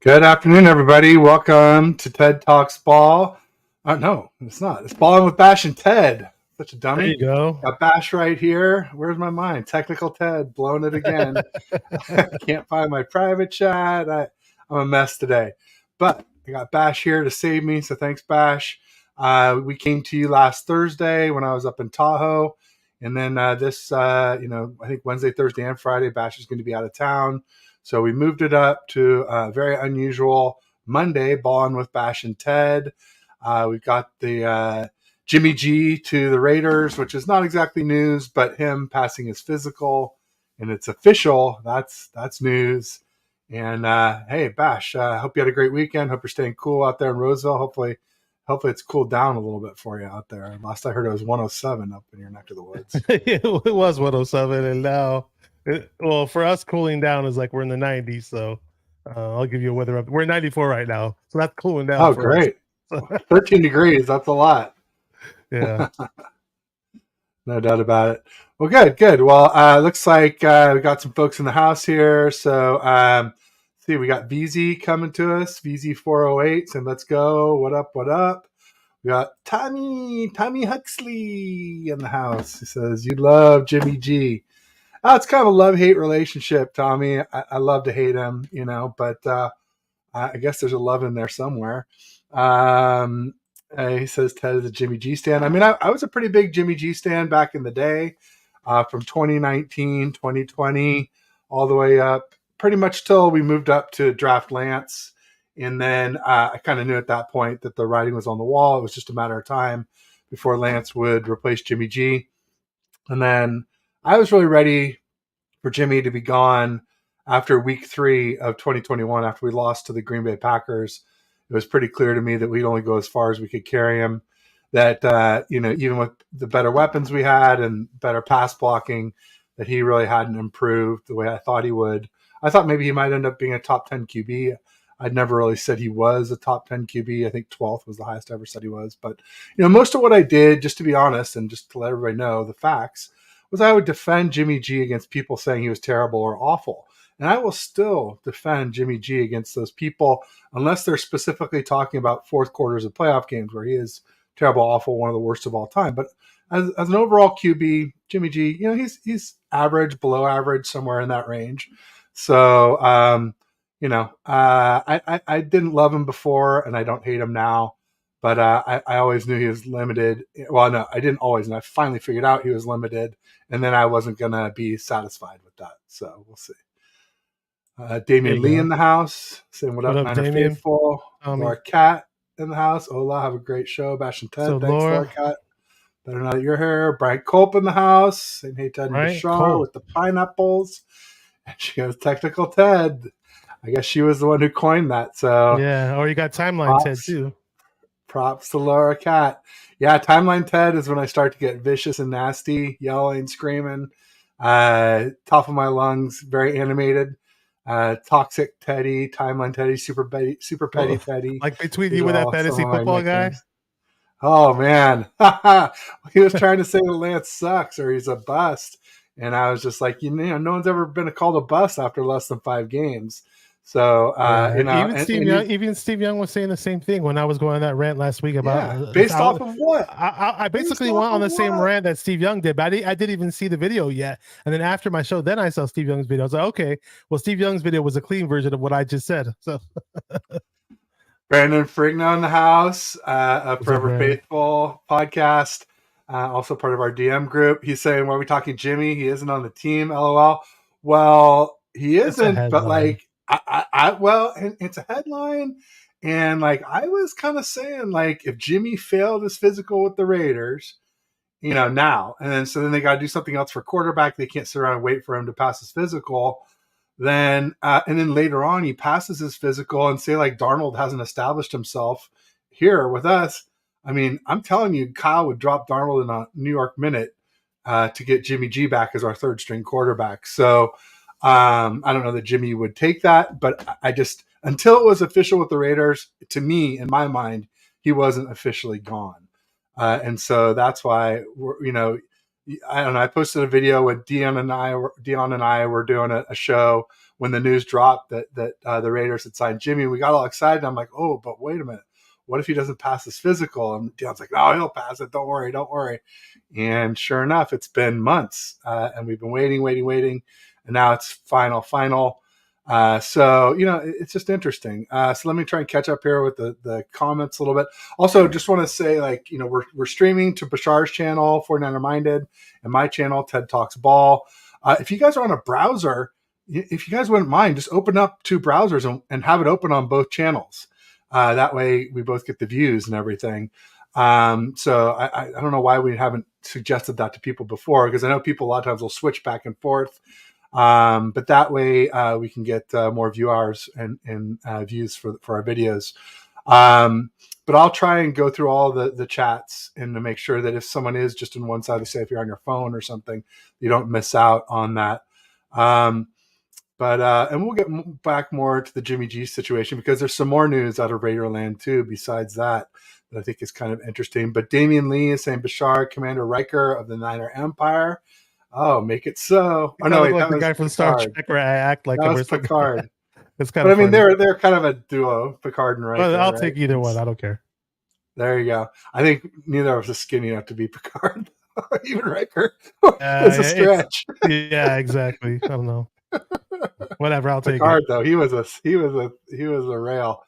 Good afternoon, everybody. Welcome to TED Talks Ball. No, it's not. It's Ballin with Bash and Ted. Such a There dummy. you go. Got Bash right here. Where's my mind? Technical Ted, blowing it again. Can't find my private chat. I'm a mess today. But I got Bash here to save me, so thanks, Bash. We came to you last Thursday when I was up in Tahoe. And then I think Wednesday, Thursday, and Friday, Bash is going to be out of town. So we moved it up to a very unusual Monday, Ballin with Bash and Ted. We've got the Jimmy G to the Raiders, which is not exactly news, but him passing his physical, and it's official. That's news. And hey, Bash, hope you had a great weekend. Hope you're staying cool out there in Roseville. Hopefully it's cooled down a little bit for you out there. Last I heard it was 107 up in your neck of the woods. It was 107, and now, for us, cooling down is like we're in the 90s. So I'll give you a weather up. We're 94 right now, so that's cooling down. Oh, for great! Us. 13 degrees. That's a lot. Yeah. No doubt about it. Well, good. Well, looks like we got some folks in the house here. So, see, we got VZ coming to us, VZ408, and let's go. What up? We got Tommy Huxley in the house. He says, you love Jimmy G. Oh, it's kind of a love-hate relationship, Tommy. I love to hate him, but I guess there's a love in there somewhere. He says Ted is a Jimmy G stan. I mean, I was a pretty big Jimmy G stan back in the day, from 2019, 2020, all the way up, pretty much till we moved up to draft Lance. And then I kind of knew at that point that the writing was on the wall. It was just a matter of time before Lance would replace Jimmy G. And then I was really ready for Jimmy to be gone after week 3 of 2021, after we lost to the Green Bay Packers. It was pretty clear to me that we'd only go as far as we could carry him, that, even with the better weapons we had and better pass blocking, that he really hadn't improved the way I thought he would. I thought maybe he might end up being a top 10 QB. I'd never really said he was a top 10 QB. I think 12th was the highest I ever said he was. But, most of what I did, just to be honest and just to let everybody know the facts, was I would defend Jimmy G against people saying he was terrible or awful. And I will still defend Jimmy G against those people unless they're specifically talking about fourth quarters of playoff games where he is terrible, awful, one of the worst of all time. But as an overall QB, Jimmy G, he's average, below average, somewhere in that range. So, I didn't love him before, and I don't hate him now. But I always knew he was limited. Well, no, I didn't always, and I finally figured out he was limited, and then I wasn't going to be satisfied with that. So we'll see. Damian Lee in the house, saying what up, Niner Damien? Faithful. Laura Cat in the house. Hola, have a great show. Bash and Ted. So Thanks, Laura Cat. Better now that you're here. Brian Culp in the house, saying hey, Ted and Bashar with the pineapples. And she goes, Technical Ted. I guess she was the one who coined that. So yeah, or you got Timeline Ted too. Props to Laura Cat. Yeah, Timeline Ted is when I start to get vicious and nasty, yelling, screaming, top of my lungs, very animated. Toxic Teddy, Timeline Teddy, super petty Teddy. Like they tweet you with that fantasy football guy? Oh, man. He was trying to say that Lance sucks or he's a bust. And I was just like, no one's ever been called a bust after less than 5 games. So, even Steve Young was saying the same thing when I was going on that rant last week about based off of what? I basically went on the same rant that Steve Young did, but I didn't even see the video yet. And then after my show, then I saw Steve Young's video. I was like, okay, well, Steve Young's video was a clean version of what I just said. So Brandon Frigno in the house, a Forever Faithful podcast, also part of our DM group. He's saying, why are we talking Jimmy? He isn't on the team, LOL. Well, he isn't, but like, and it's a headline, and like I was kind of saying, like if Jimmy failed his physical with the Raiders, now, and then they got to do something else for quarterback. They can't sit around and wait for him to pass his physical. Then and then later on, he passes his physical, and say like Darnold hasn't established himself here with us. I mean, I'm telling you, Kyle would drop Darnold in a New York minute to get Jimmy G back as our third string quarterback. So. I don't know that Jimmy would take that, but I just, until it was official with the Raiders, to me, in my mind, he wasn't officially gone. And so that's why, I don't know, I posted a video with Dion and I were doing a show when the news dropped that the Raiders had signed Jimmy, we got all excited. I'm like, oh, but wait a minute. What if he doesn't pass his physical? And Dion's like, no, he'll pass it. Don't worry. And sure enough, it's been months, and we've been waiting. And now it's final. So, it's just interesting. So let me try and catch up here with the comments a little bit. Also, just want to say, we're streaming to Bashar's channel, 49er Minded, and my channel, Ted Talks Ball. If you guys are on a browser, if you guys wouldn't mind, just open up two browsers and have it open on both channels. That way we both get the views and everything. So I don't know why we haven't suggested that to people before, because I know people a lot of times will switch back and forth. But that way we can get more view hours and views for our videos. But I'll try and go through all the chats and to make sure that if someone is just in one side, say if you're on your phone or something, you don't miss out on that. And we'll get back more to the Jimmy G situation, because there's some more news out of Raiderland too, besides that I think is kind of interesting. But Damian Lee is saying Bashar, Commander Riker of the Niner Empire. Oh, make it so. Oh no, wait, like that the was guy from Star Trek, where I act like that was Picard. It's kind but of. I mean, funny. they're kind of a duo, Picard and Riker. Well, I'll take either one. I don't care. There you go. I think neither of us is skinny enough to be Picard. Even Riker is a stretch. Yeah, exactly. I don't know. Whatever, I'll take Picard, it. though, he was a rail.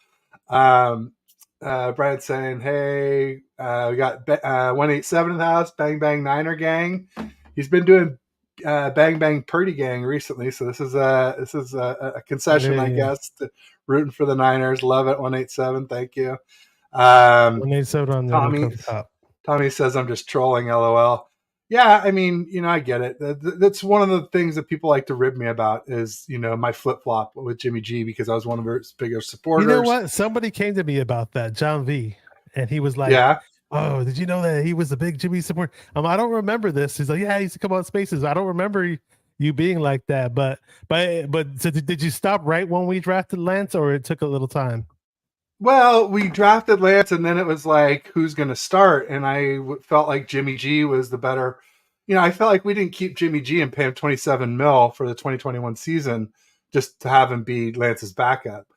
Brian saying, "Hey, we got 187 in the house. Bang Bang Niner Gang. He's been doing Bang Bang Purdy Gang recently, so this is a concession, I guess. Rooting for the Niners. Love it. 187. Thank you. 187 on the top. Tommy says I'm just trolling. LOL. Yeah, I mean, I get it. That's one of the things that people like to rib me about is, my flip-flop with Jimmy G, because I was one of his biggest supporters. You know what? Somebody came to me about that, John V, and he was like, yeah. Oh, did you know that he was a big Jimmy supporter? I don't remember this. He's like, yeah, he used to come on Spaces. I don't remember you being like that. But so did you stop right when we drafted Lance, or it took a little time? Well, we drafted Lance, and then it was like, who's going to start? And I felt like Jimmy G was the better. I felt like we didn't keep Jimmy G and pay him $27 million for the 2021 season just to have him be Lance's backup.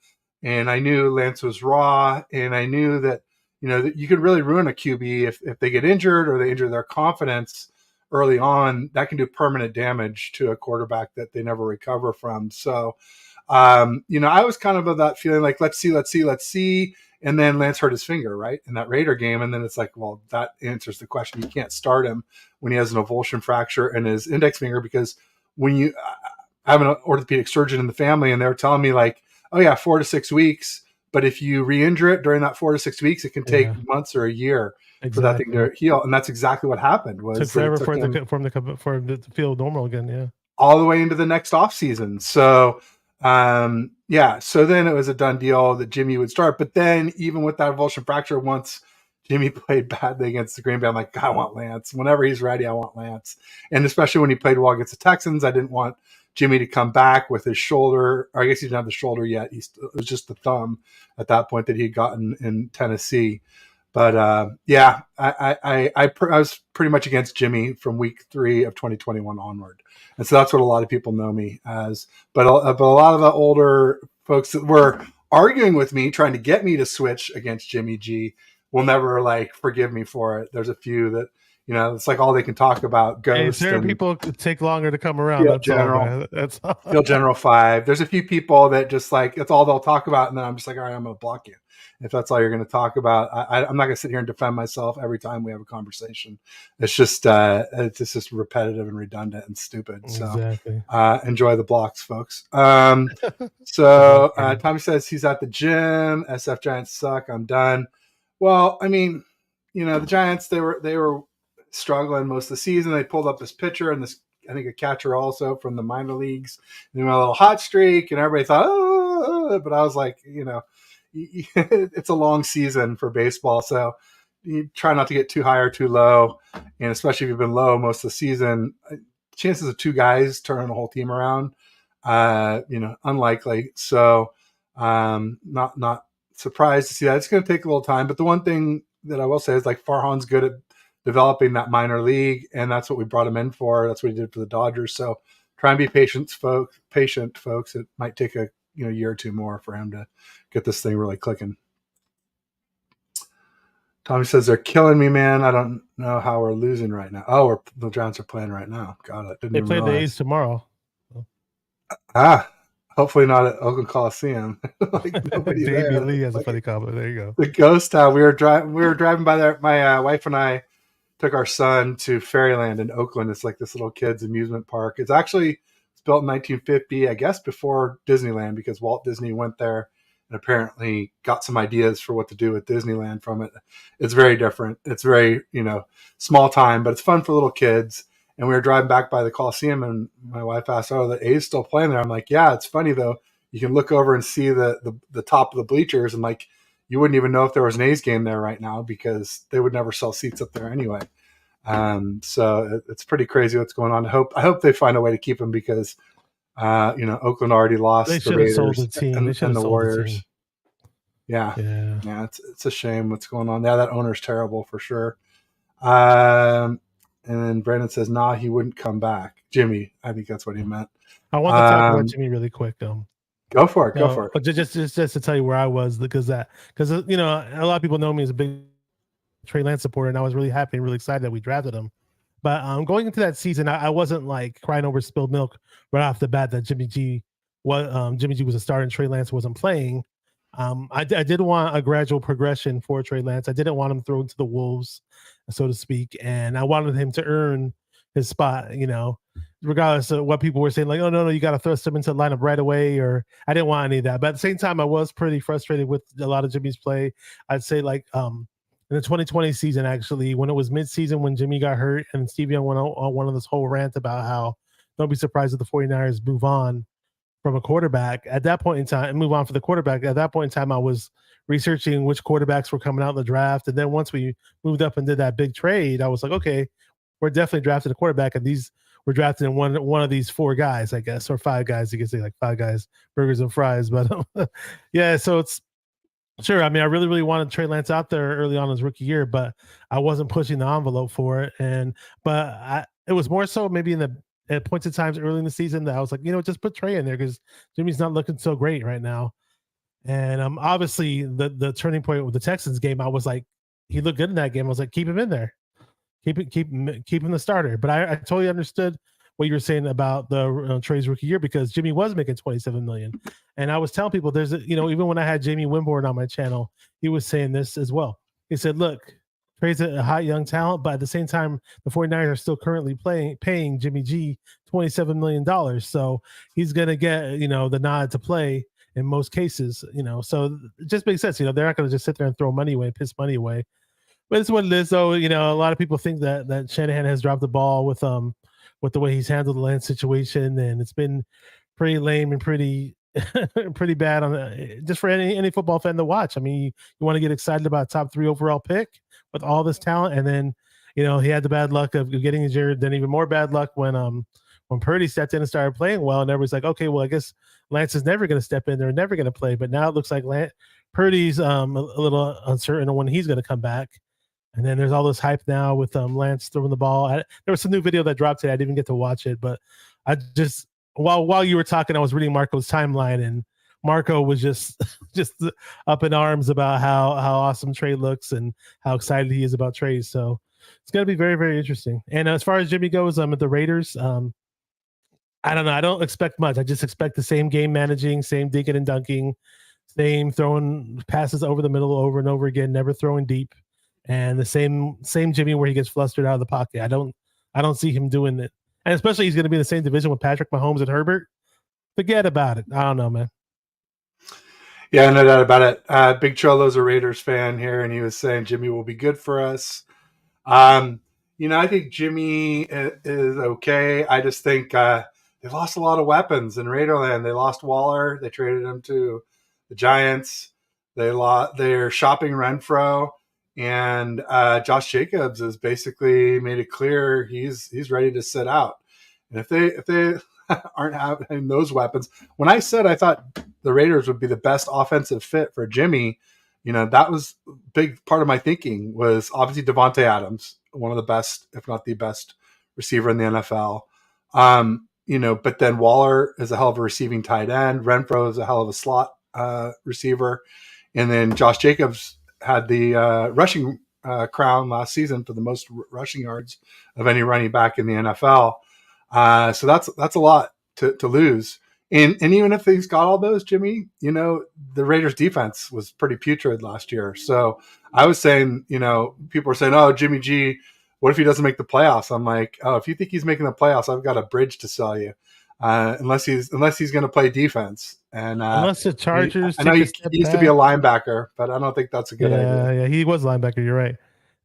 And I knew Lance was raw, and I knew that, that you could really ruin a QB if they get injured or they injure their confidence early on. That can do permanent damage to a quarterback that they never recover from. So, I was kind of that feeling like, let's see. And then Lance hurt his finger, right, in that Raider game. And then it's like, well, that answers the question. You can't start him when he has an avulsion fracture in his index finger, because when you I have an orthopedic surgeon in the family, and they were telling me like, oh yeah, 4 to 6 weeks. But if you re-injure it during that 4 to 6 weeks, it can take months or a year for that thing to heal. And that's exactly what happened. Was took forever for him to feel normal again. Yeah, all the way into the next off season. So. So then it was a done deal that Jimmy would start. But then even with that avulsion fracture, once Jimmy played badly against the Green Bay, I'm like, I want Lance. Whenever he's ready, I want Lance. And especially when he played well against the Texans, I didn't want Jimmy to come back with his shoulder. Or I guess he didn't have the shoulder yet. It was just the thumb at that point that he had gotten in Tennessee. But I was pretty much against Jimmy from week 3 of 2021 onward. And so that's what a lot of people know me as. But a lot of the older folks that were arguing with me, trying to get me to switch against Jimmy G, will never forgive me for it. There's a few that, it's like all they can talk about. Ghost. Hey, certain people take longer to come around. That's General. That's all. Field General 5. There's a few people that just that's all they'll talk about. And then I'm just like, all right, I'm going to block you if that's all you're going to talk about. I'm not going to sit here and defend myself every time we have a conversation. It's just repetitive and redundant and stupid. So exactly. Enjoy the blocks, folks. Tommy says he's at the gym. SF Giants suck. I'm done. Well, I mean, the Giants, they were struggling most of the season. They pulled up this pitcher and this, I think, a catcher also from the minor leagues. And they went a little hot streak, and everybody thought, oh, but I was like, it's a long season for baseball, so you try not to get too high or too low. And especially if you've been low most of the season, chances of 2 guys turning the whole team around, unlikely. So not surprised to see that. It's going to take a little time. But the one thing that I will say is Farhan's good at developing that minor league, and that's what we brought him in for. That's what he did for the Dodgers. So try and be patient, folks. It might take a year or two more for him to get this thing really clicking. Tommy says they're killing me, man. I don't know how we're losing right now. Oh, the Giants are playing right now. God, I didn't They even play the realize. A's tomorrow. Hopefully not at Oakland Coliseum. Like nobody Davey there. Lee has a Like funny comment. There you go. the ghost town. We were driving by there. My wife and I took our son to Fairyland in Oakland. It's like this little kids amusement park. It's built in 1950, I guess, before Disneyland, because Walt Disney went there and apparently got some ideas for what to do with Disneyland from it. It's very different. It's very, small time, but it's fun for little kids. And we were driving back by the Coliseum, and my wife asked, "Oh, the A's still playing there?" I'm like, "Yeah." It's funny though. You can look over and see the top of the bleachers, and like you wouldn't even know if there was an A's game there right now because they would never sell seats up there anyway. So it's pretty crazy what's going on. I hope they find a way to keep him because Oakland already They lost the should have sold Raiders the team. They should and have the sold the Warriors. team. Yeah. Yeah. It's a shame what's going on. Yeah, that owner's terrible for sure. And then Brandon says, "Nah, he wouldn't come back." Jimmy, I think that's what he meant. I want to talk about Jimmy really quick. Go for it. Go for it. But just to tell you where I was, because a lot of people know me as a big Trey Lance supporter, and I was really happy and really excited that we drafted him. But going into that season, I wasn't like crying over spilled milk right off the bat that Jimmy G was a starter and Trey Lance wasn't playing. I did want a gradual progression for Trey Lance. I didn't want him thrown to the wolves, so to speak, and I wanted him to earn his spot. Regardless of what people were saying, like, "Oh no, you got to thrust him into the lineup right away," or I didn't want any of that. But at the same time, I was pretty frustrated with a lot of Jimmy's play. I'd say like in the 2020 season, actually, when it was mid-season when Jimmy got hurt and Steve Young went on one of this whole rant about how don't be surprised if the 49ers move on from a quarterback. At that point in time, move on for the quarterback. At that point in time, I was researching which quarterbacks were coming out in the draft. And then once we moved up and did that big trade, I was like, okay, we're definitely drafting a quarterback. And these we're drafting one of these four guys, I guess, or five guys. You can say like five guys, burgers and fries. But yeah, so it's sure. I mean, I really, really wanted Trey Lance out there early on in his rookie year, but I wasn't pushing the envelope for it. It was more so maybe at points of times early in the season that I was like, just put Trey in there because Jimmy's not looking so great right now. And obviously the turning point with the Texans game, I was like, he looked good in that game. I was like, keep him in there, keep him the starter. But I totally understood what you were saying about the Trey's rookie year because Jimmy was making $27 million, and I was telling people even when I had Jamie Winborn on my channel, he was saying this as well. He said, "Look, Trey's a hot young talent, but at the same time, the 49ers are still currently paying Jimmy G $27 million. So he's going to get, the nod to play in most cases, so it just makes sense. They're not going to just sit there and throw money away, piss money away. But it's what it is, though. A lot of people think that Shanahan has dropped the ball with the way he's handled the Lance situation, and it's been pretty lame and pretty pretty bad on just for any football fan to watch. I mean, you want to get excited about top 3 overall pick with all this talent, and then he had the bad luck of getting injured. Then even more bad luck when Purdy stepped in and started playing well, and everybody's like, okay, well, I guess Lance is never going to step in there, never going to play. But now it looks like Purdy's a little uncertain on when he's going to come back. And then there's all this hype now with Lance throwing the ball. There was some new video that dropped today. I didn't even get to watch it, but I just while you were talking, I was reading Marco's timeline, and Marco was just up in arms about how awesome Trey looks and how excited he is about Trey. So it's going to be very, very interesting. And as far as Jimmy goes, at the Raiders, I don't know. I don't expect much. I just expect the same game managing, same dinking and dunking, same throwing passes over the middle over and over again, never throwing deep. And the same Jimmy where he gets flustered out of the pocket. I don't see him doing it. And especially he's going to be in the same division with Patrick Mahomes and Herbert. Forget about it. I don't know, man. Yeah, no doubt about it. Big Cholo's a Raiders fan here, and he was saying Jimmy will be good for us. I think Jimmy is okay. I just think they lost a lot of weapons in Raiderland. They lost Waller. They traded him to the Giants. They're shopping Renfro. And Josh Jacobs has basically made it clear he's ready to sit out. And if they aren't having those weapons, when I said I thought the Raiders would be the best offensive fit for Jimmy, that was a big part of my thinking was obviously Devontae Adams, one of the best, if not the best receiver in the NFL. but then Waller is a hell of a receiving tight end. Renfro is a hell of a slot receiver. And then Josh Jacobs had the rushing crown last season for the most rushing yards of any running back in the NFL. So that's a lot to lose. And even if he's got all those, Jimmy, the Raiders defense was pretty putrid last year. So I was saying, people were saying, oh, Jimmy G, what if he doesn't make the playoffs? I'm like, oh, if you think he's making the playoffs, I've got a bridge to sell you. Unless he's going to play defense. And Unless the Chargers I know take a he step used to be back. a linebacker, but I don't think that's a good idea. Yeah, he was linebacker. You're right.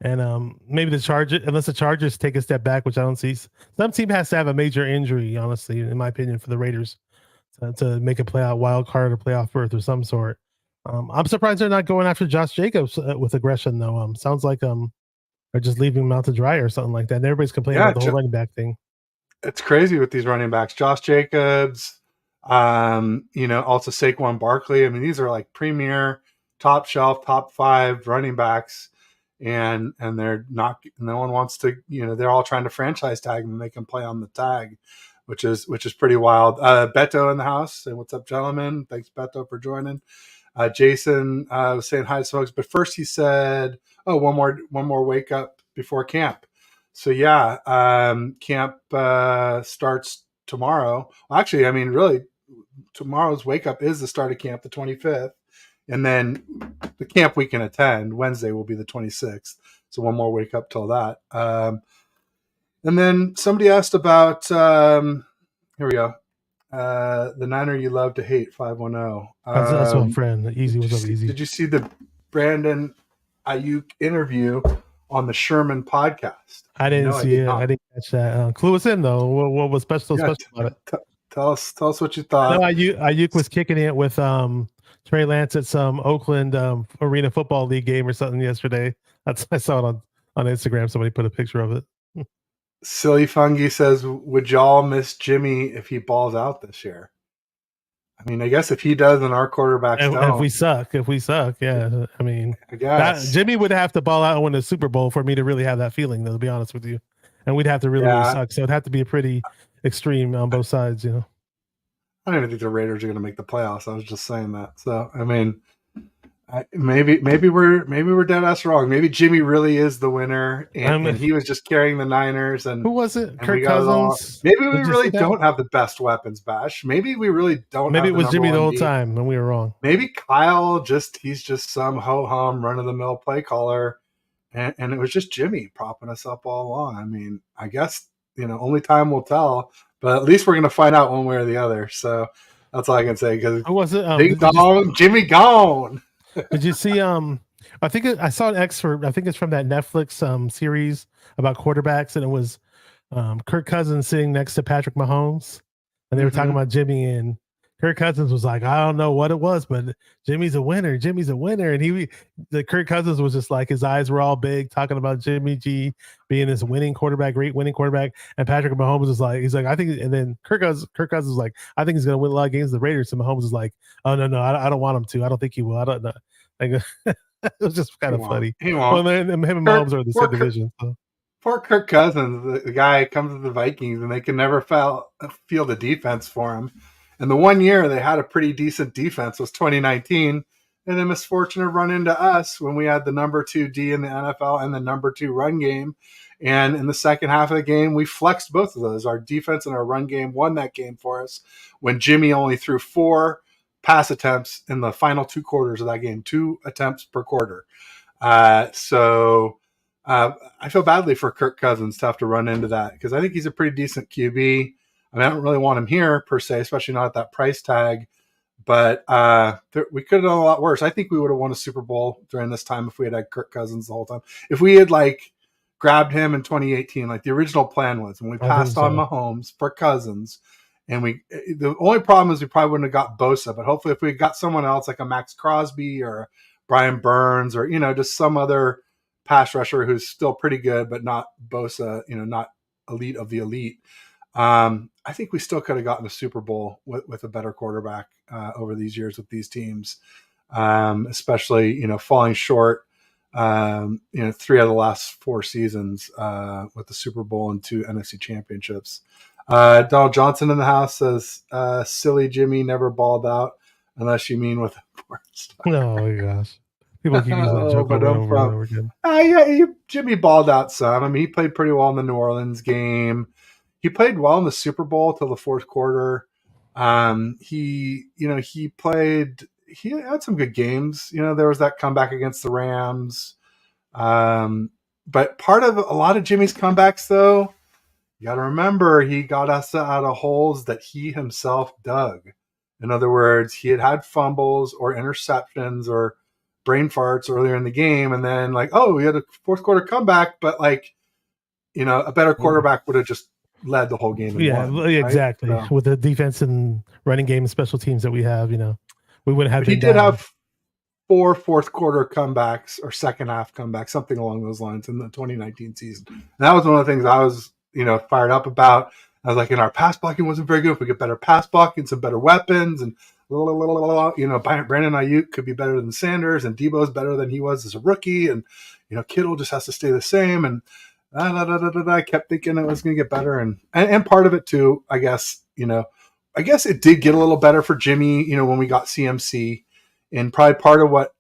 And maybe unless the Chargers take a step back, which I don't see. Some team has to have a major injury, honestly, in my opinion, for the Raiders to make a playoff wild card or playoff berth or some sort. I'm surprised they're not going after Josh Jacobs with aggression, though. Sounds like they're just leaving him out to dry or something like that. And everybody's complaining about the whole running back thing. It's crazy with these running backs. Josh Jacobs, also Saquon Barkley. I mean, these are like premier, top shelf, top 5 running backs, and they're not. No one wants to. They're all trying to franchise tag them and make them play on the tag, which is pretty wild. Beto in the house. Say what's up, gentlemen. Thanks, Beto, for joining. Jason was saying hi to folks, but first he said, "Oh, one more wake up before camp." So yeah, camp starts tomorrow. Well, actually, I mean, really, tomorrow's wake up is the start of camp, the 25th, and then the camp we can attend Wednesday will be the 26th. So one more wake up till that. And then somebody asked about here we go. The Niner you love to hate 510. That's my friend. Easy, what's up, Easy? Did you see the Brandon Ayuk interview on the Sherman podcast? I didn't see it. I didn't catch that. Clue us in though. What was special about it? Tell us what you thought. No, Ayuk was kicking it with Trey Lance at some Oakland Arena Football League game or something yesterday. I saw it on Instagram. Somebody put a picture of it. Silly Fungi says, would y'all miss Jimmy if he balls out this year? I mean, I guess if he does and our quarterbacks don't. If we suck, yeah. I mean, I guess Jimmy would have to ball out and win the Super Bowl for me to really have that feeling, though, to be honest with you. And we'd have to really suck. So it'd have to be a pretty extreme on both sides, I don't even think the Raiders are going to make the playoffs. I was just saying that. So, I mean, maybe we're dead ass wrong. Maybe Jimmy really is the winner, and he was just carrying the Niners. And who was it? Kirk Cousins. Maybe we really don't have the best weapons, Bash. Maybe we really don't. Maybe it was Jimmy the whole time, and we were wrong. Maybe Kyle he's just some ho hum run of the mill play caller, and it was just Jimmy propping us up all along. I mean, I guess only time will tell, but at least we're going to find out one way or the other. So that's all I can say. Because who was it? Jimmy gone. Did you see? I think I saw an excerpt. I think it's from that Netflix series about quarterbacks, and it was Kirk Cousins sitting next to Patrick Mahomes, and they were talking about Jimmy, and Kirk Cousins was like, I don't know what it was, but Jimmy's a winner. Jimmy's a winner, and Kirk Cousins was just like, his eyes were all big, talking about Jimmy G being this winning quarterback, great winning quarterback, and Patrick Mahomes was like, he's like, I think, and then Kirk Cousins was like, I think he's going to win a lot of games. The Raiders, and Mahomes is like, oh no, I don't want him to. I don't think he will. I don't know. Like, it was just kind of funny. He won't. Well, him and Mahomes are in the same division. So. Poor Kirk Cousins, the guy comes to the Vikings, and they can never feel the defense for him. And the one year they had a pretty decent defense was 2019, and the misfortune of run into us when we had the number 2 D in the NFL and the number 2 run game. And in the second half of the game, we flexed both of those. Our defense and our run game won that game for us when Jimmy only threw 4 pass attempts in the final 2 quarters of that game, 2 attempts per quarter. So I feel badly for Kirk Cousins to have to run into that because I think he's a pretty decent QB. I mean, I don't really want him here per se, especially not at that price tag. But we could have done a lot worse. I think we would have won a Super Bowl during this time if we had Kirk Cousins the whole time. If we had grabbed him in 2018, like the original plan was, when we passed on Mahomes for Cousins, and the only problem is we probably wouldn't have got Bosa. But hopefully, if we got someone else like a Max Crosby or Brian Burns or just some other pass rusher who's still pretty good, but not Bosa, not elite of the elite. I think we still could have gotten a Super Bowl with a better quarterback over these years with these teams, especially falling short. 3 out of the last 4 seasons with the Super Bowl and 2 NFC championships. Donald Johnson in the house says, "Silly Jimmy never balled out, unless you mean with a porn star." Oh my gosh. People keep using that Oh, joke but over and I'm over and from. over again. Yeah, Jimmy balled out some. I mean, he played pretty well in the New Orleans game. He played well in the Super Bowl till the fourth quarter. He played. He had some good games. There was that comeback against the Rams. But part of a lot of Jimmy's comebacks, though, you got to remember, he got us out of holes that he himself dug. In other words, he had fumbles or interceptions or brain farts earlier in the game, and then we had a fourth quarter comeback, but a better quarterback would have just led the whole game and Yeah, won. Right? exactly. So, With the defense and running game and special teams that we have, we wouldn't have but he been did down. have 4 fourth quarter comebacks or second half comebacks, something along those lines in the 2019 season. And that was one of the things I was, fired up about. I was like, our pass blocking wasn't very good. If we get better pass blocking, some better weapons, and Brandon Ayuk could be better than Sanders, and Debo's better than he was as a rookie, and Kittle just has to stay the same. And I kept thinking it was going to get better, and part of it too, I guess it did get a little better for Jimmy, when we got CMC. And probably part of what,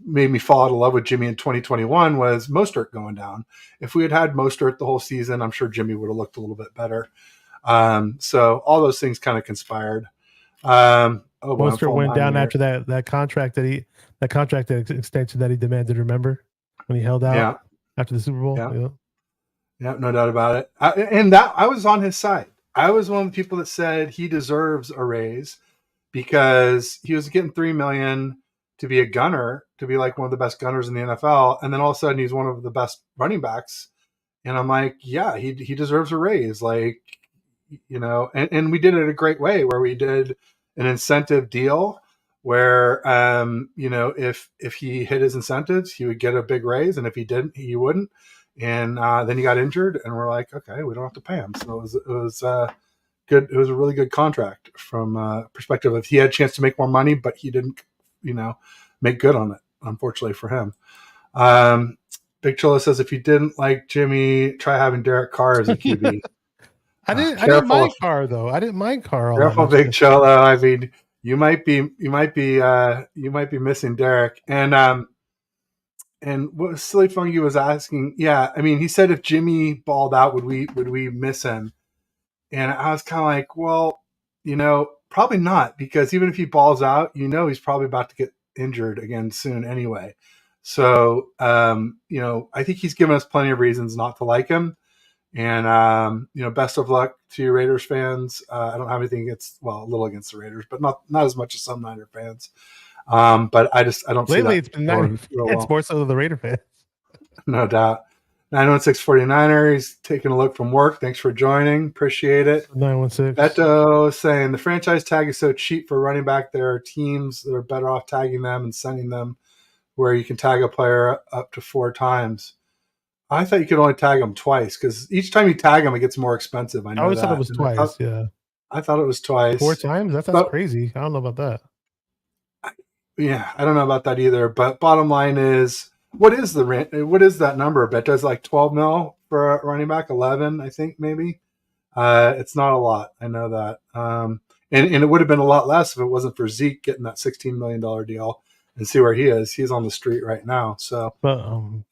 made me fall out of love with Jimmy in 2021 was Mostert going down. If we had Mostert the whole season, I'm sure Jimmy would have looked a little bit better. So all those things kind of conspired. Mostert went down here. after that contract extension that he demanded. Remember when he held out after the Super Bowl? Yeah, no doubt about it. I was on his side. I was one of the people that said he deserves a raise, because he was getting $3 million to be a gunner, to be like one of the best gunners in the NFL, and then all of a sudden he's one of the best running backs, and I'm like, yeah, he deserves a raise, and we did it a great way, where we did an incentive deal where if he hit his incentives, he would get a big raise, and if he didn't, he wouldn't, and then he got injured, and we're like, okay, we don't have to pay him. So it was good. It was a really good contract from perspective of he had a chance to make more money, but he didn't, make good on it, unfortunately for him. Big Cholo says, if you didn't like Jimmy, try having Derek Carr as a QB. I didn't mind Carr though. I didn't mind Carr. Careful, Big Cholo. I mean, you might be missing Derek. And what Silly Fungi was asking, yeah, I mean, he said if Jimmy balled out, would we miss him? And I was kind of like, well, probably not, because even if he balls out, he's probably about to get injured again soon anyway. So, I think he's given us plenty of reasons not to like him. And, best of luck to you Raiders fans. I don't have anything against, a little against the Raiders, but not as much as some Niner fans. But I don't lately see it's been Niner. It's more so the Raider fans. No doubt. 91649er, he's taking a look from work. Thanks for joining. Appreciate it. 916. Beto saying the franchise tag is so cheap for running back. There are teams that are better off tagging them and sending them, where you can tag a player up to 4 times. I thought you could only tag them twice, because each time you tag them, it gets more expensive. I always thought it was twice. I thought it was twice. 4 times? That's crazy. I don't know about that. Yeah, I don't know about that either. But bottom line is, what is that number? Beto is like 12 mil for a running back, 11, I think maybe. It's not a lot. I know that. And it would have been a lot less if it wasn't for Zeke getting that $16 million deal, and see where he is. He's on the street right now. So, David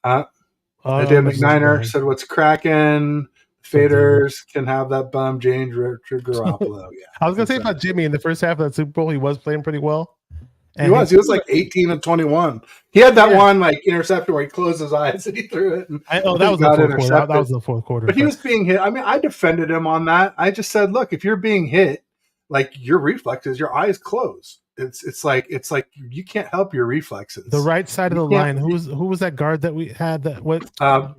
McNiner said, what's cracking? Faders can have that bum James Richard Garoppolo. Yeah, I was going to say about Jimmy in the first half of that Super Bowl, he was playing pretty well. And he was like 18 and 21. He had that one interception where he closed his eyes and he threw it. And that was the fourth quarter. That was the fourth quarter. But he was being hit. I mean, I defended him on that. I just said, look, if you're being hit, like, your reflexes, your eyes close. It's like you can't help your reflexes. The right side of the line. Who was that guard that we had?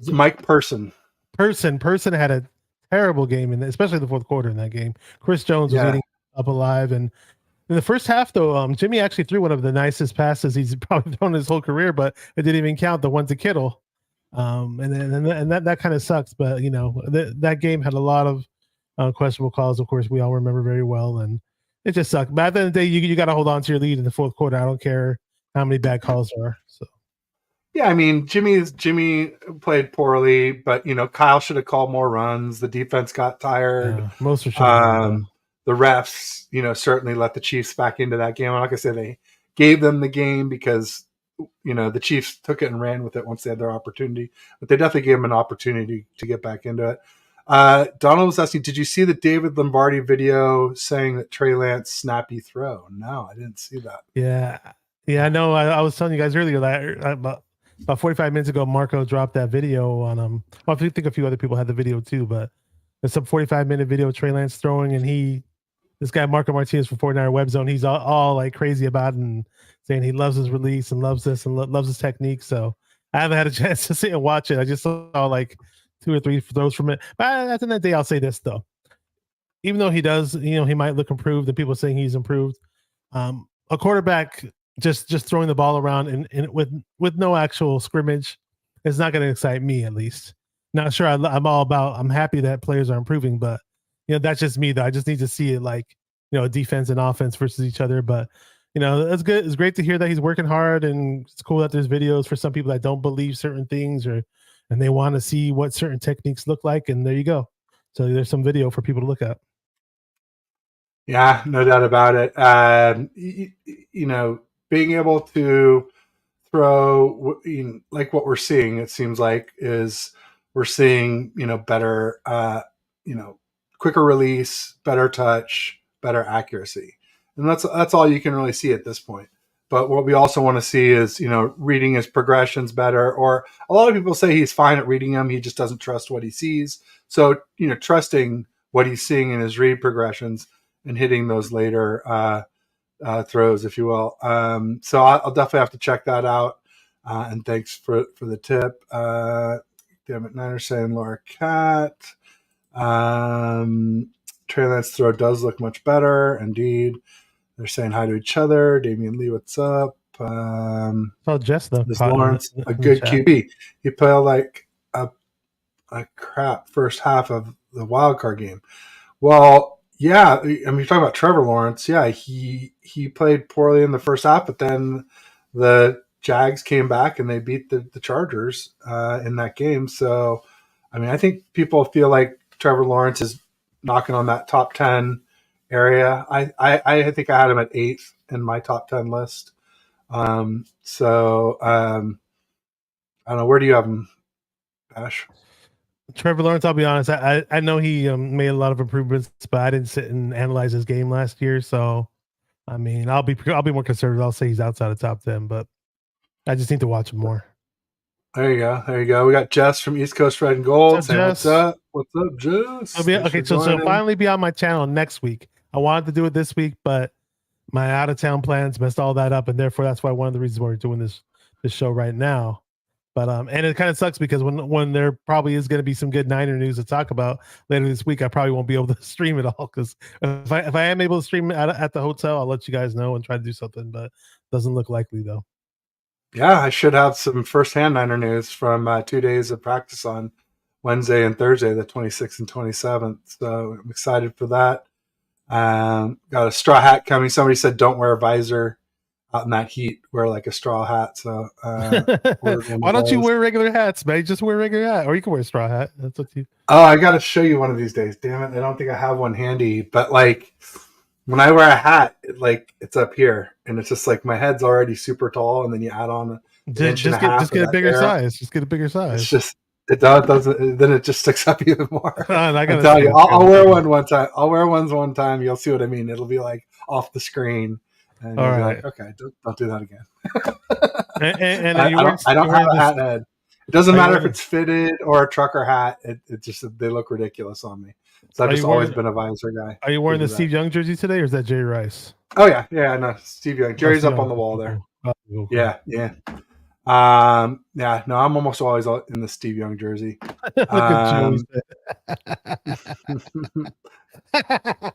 Mike Person. Person had a terrible game, especially the fourth quarter in that game. Chris Jones was eating up alive, and in the first half, though, Jimmy actually threw one of the nicest passes he's probably thrown his whole career, but it didn't even count, the one to Kittle. And that kind of sucks. But that game had a lot of questionable calls. Of course, we all remember very well, and it just sucked. But at the end of the day, you got to hold on to your lead in the fourth quarter. I don't care how many bad calls there are. So Yeah, I mean, Jimmy played poorly, but Kyle should have called more runs. The defense got tired. Yeah, Moser should have been the ball. Um, the refs, certainly let the Chiefs back into that game. I'm not gonna say they gave them the game because the Chiefs took it and ran with it once they had their opportunity, but they definitely gave them an opportunity to get back into it. Donald was asking, did you see the David Lombardi video saying that Trey Lance snappy throw? No, I didn't see that. Yeah, I know. I was telling you guys earlier that about 45 minutes ago, Marco dropped that video on Well, I think a few other people had the video too, but it's a 45-minute video of Trey Lance throwing, and this guy Marco Martinez from 49er Web Zone, he's all like crazy about it and saying he loves his release and loves this and loves his technique. So I haven't had a chance to sit and watch it. I just saw like 2 or 3 throws from it. But at the end of the day, I'll say this though. Even though he does, he might look improved and people saying he's improved. A quarterback just throwing the ball around and with no actual scrimmage is not going to excite me, at least. Not sure I'm happy that players are improving, but that's just me though. I just need to see it like, defense and offense versus each other. But that's good. It's great to hear that he's working hard, and it's cool that there's videos for some people that don't believe certain things and they want to see what certain techniques look like. And there you go. So there's some video for people to look at. Yeah, no doubt about it. Being able to throw like what we're seeing, it seems like is we're seeing, better, quicker release, better touch, better accuracy. And that's all you can really see at this point. But what we also want to see is, reading his progressions better, or a lot of people say he's fine at reading them. He just doesn't trust what he sees. So, trusting what he's seeing in his read progressions and hitting those later throws, if you will. So I'll definitely have to check that out. And thanks for the tip. Damn it, Niners saying Laura Cat. Trey Lance throw does look much better. Indeed. They're saying hi to each other. Damian Lee, what's up? Jess, though. This Lawrence, a good QB. He played like a crap first half of the wild card game. Well, yeah, I mean, you're talking about Trevor Lawrence. Yeah, he played poorly in the first half, but then the Jags came back and they beat the Chargers in that game. So, I mean, I think people feel like Trevor Lawrence is knocking on that top 10 area. I think I had him at 8th in my top 10 list. I don't know. Where do you have him, Bash? Trevor Lawrence, I'll be honest. I know he made a lot of improvements, but I didn't sit and analyze his game last year. So, I mean, I'll be more conservative. I'll say he's outside of top 10, but I just need to watch him more. There you go. We got Jess from East Coast Red and Gold saying, "What's up? What's up, Jess?" Okay, so finally be on my channel next week. I wanted to do it this week, but my out of town plans messed all that up, and therefore that's why one of the reasons why we're doing this show right now. But and it kind of sucks because when there probably is going to be some good Niner news to talk about later this week, I probably won't be able to stream it all, because if I am able to stream it at the hotel, I'll let you guys know and try to do something, but doesn't look likely though. Yeah, I should have some firsthand Niner news from 2 days of practice on Wednesday and Thursday, the 26th and 27th. So I'm excited for that. Got a straw hat coming. Somebody said don't wear a visor out in that heat. Wear like a straw hat. So why don't you wear regular hats, man? Just wear a regular hat, or you can wear a straw hat. That's what you. Oh, I got to show you one of these days. Damn it, I don't think I have one handy. But like when I wear a hat, it's up here, and it's just like my head's already super tall, and then you add on just get a bigger size. Just get a bigger size. It's just it doesn't. Then it just sticks up even more. I tell you, I'll wear one time. I'll wear ones one time. You'll see what I mean. It'll be like off the screen, and you'll be like, okay, don't do that again. and I don't have a hat head. It doesn't matter if it's fitted or a trucker hat. It just they look ridiculous on me. So I've just always been a visor guy. Are you wearing the Steve Young jersey today, or is that Jerry Rice? Oh yeah, no, Steve Young. Jerry's up on the wall there. Cool. Yeah. No, I'm almost always in the Steve Young jersey. Look at Joey.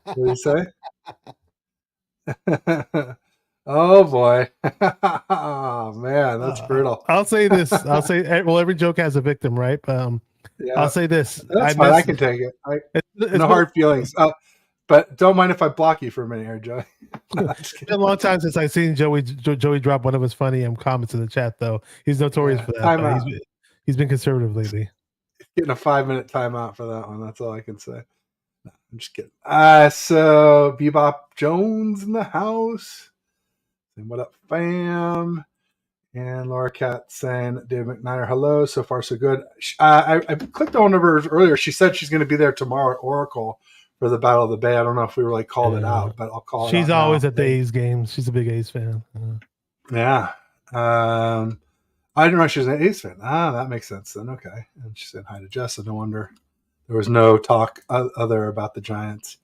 What did you say? Oh boy. Oh man, that's brutal. I'll say this. Well, every joke has a victim, right? Yeah. I'll say this. That's fine. I can take it. No hard feelings. But but don't mind if I block you for a minute here, Joey. No, It's been a long time since I've seen Joey drop one of his funny comments in the chat, though. He's notorious for that. Time But out. he's been conservative lately. Getting a 5-minute timeout for that one. That's all I can say. No, I'm just kidding. So Bebop Jones in the house. And what up, fam? And Laura Cat saying, Dave McNair, hello. So far, so good. I clicked on one of hers earlier. She said she's going to be there tomorrow at Oracle for the Battle of the Bay. I don't know if we really called it out, but I'll call it out. She's always at the A's games. She's a big A's fan. Yeah. I didn't know she was an A's fan. That makes sense then. Okay. And she said hi to Jess. No wonder there was no talk other about the Giants.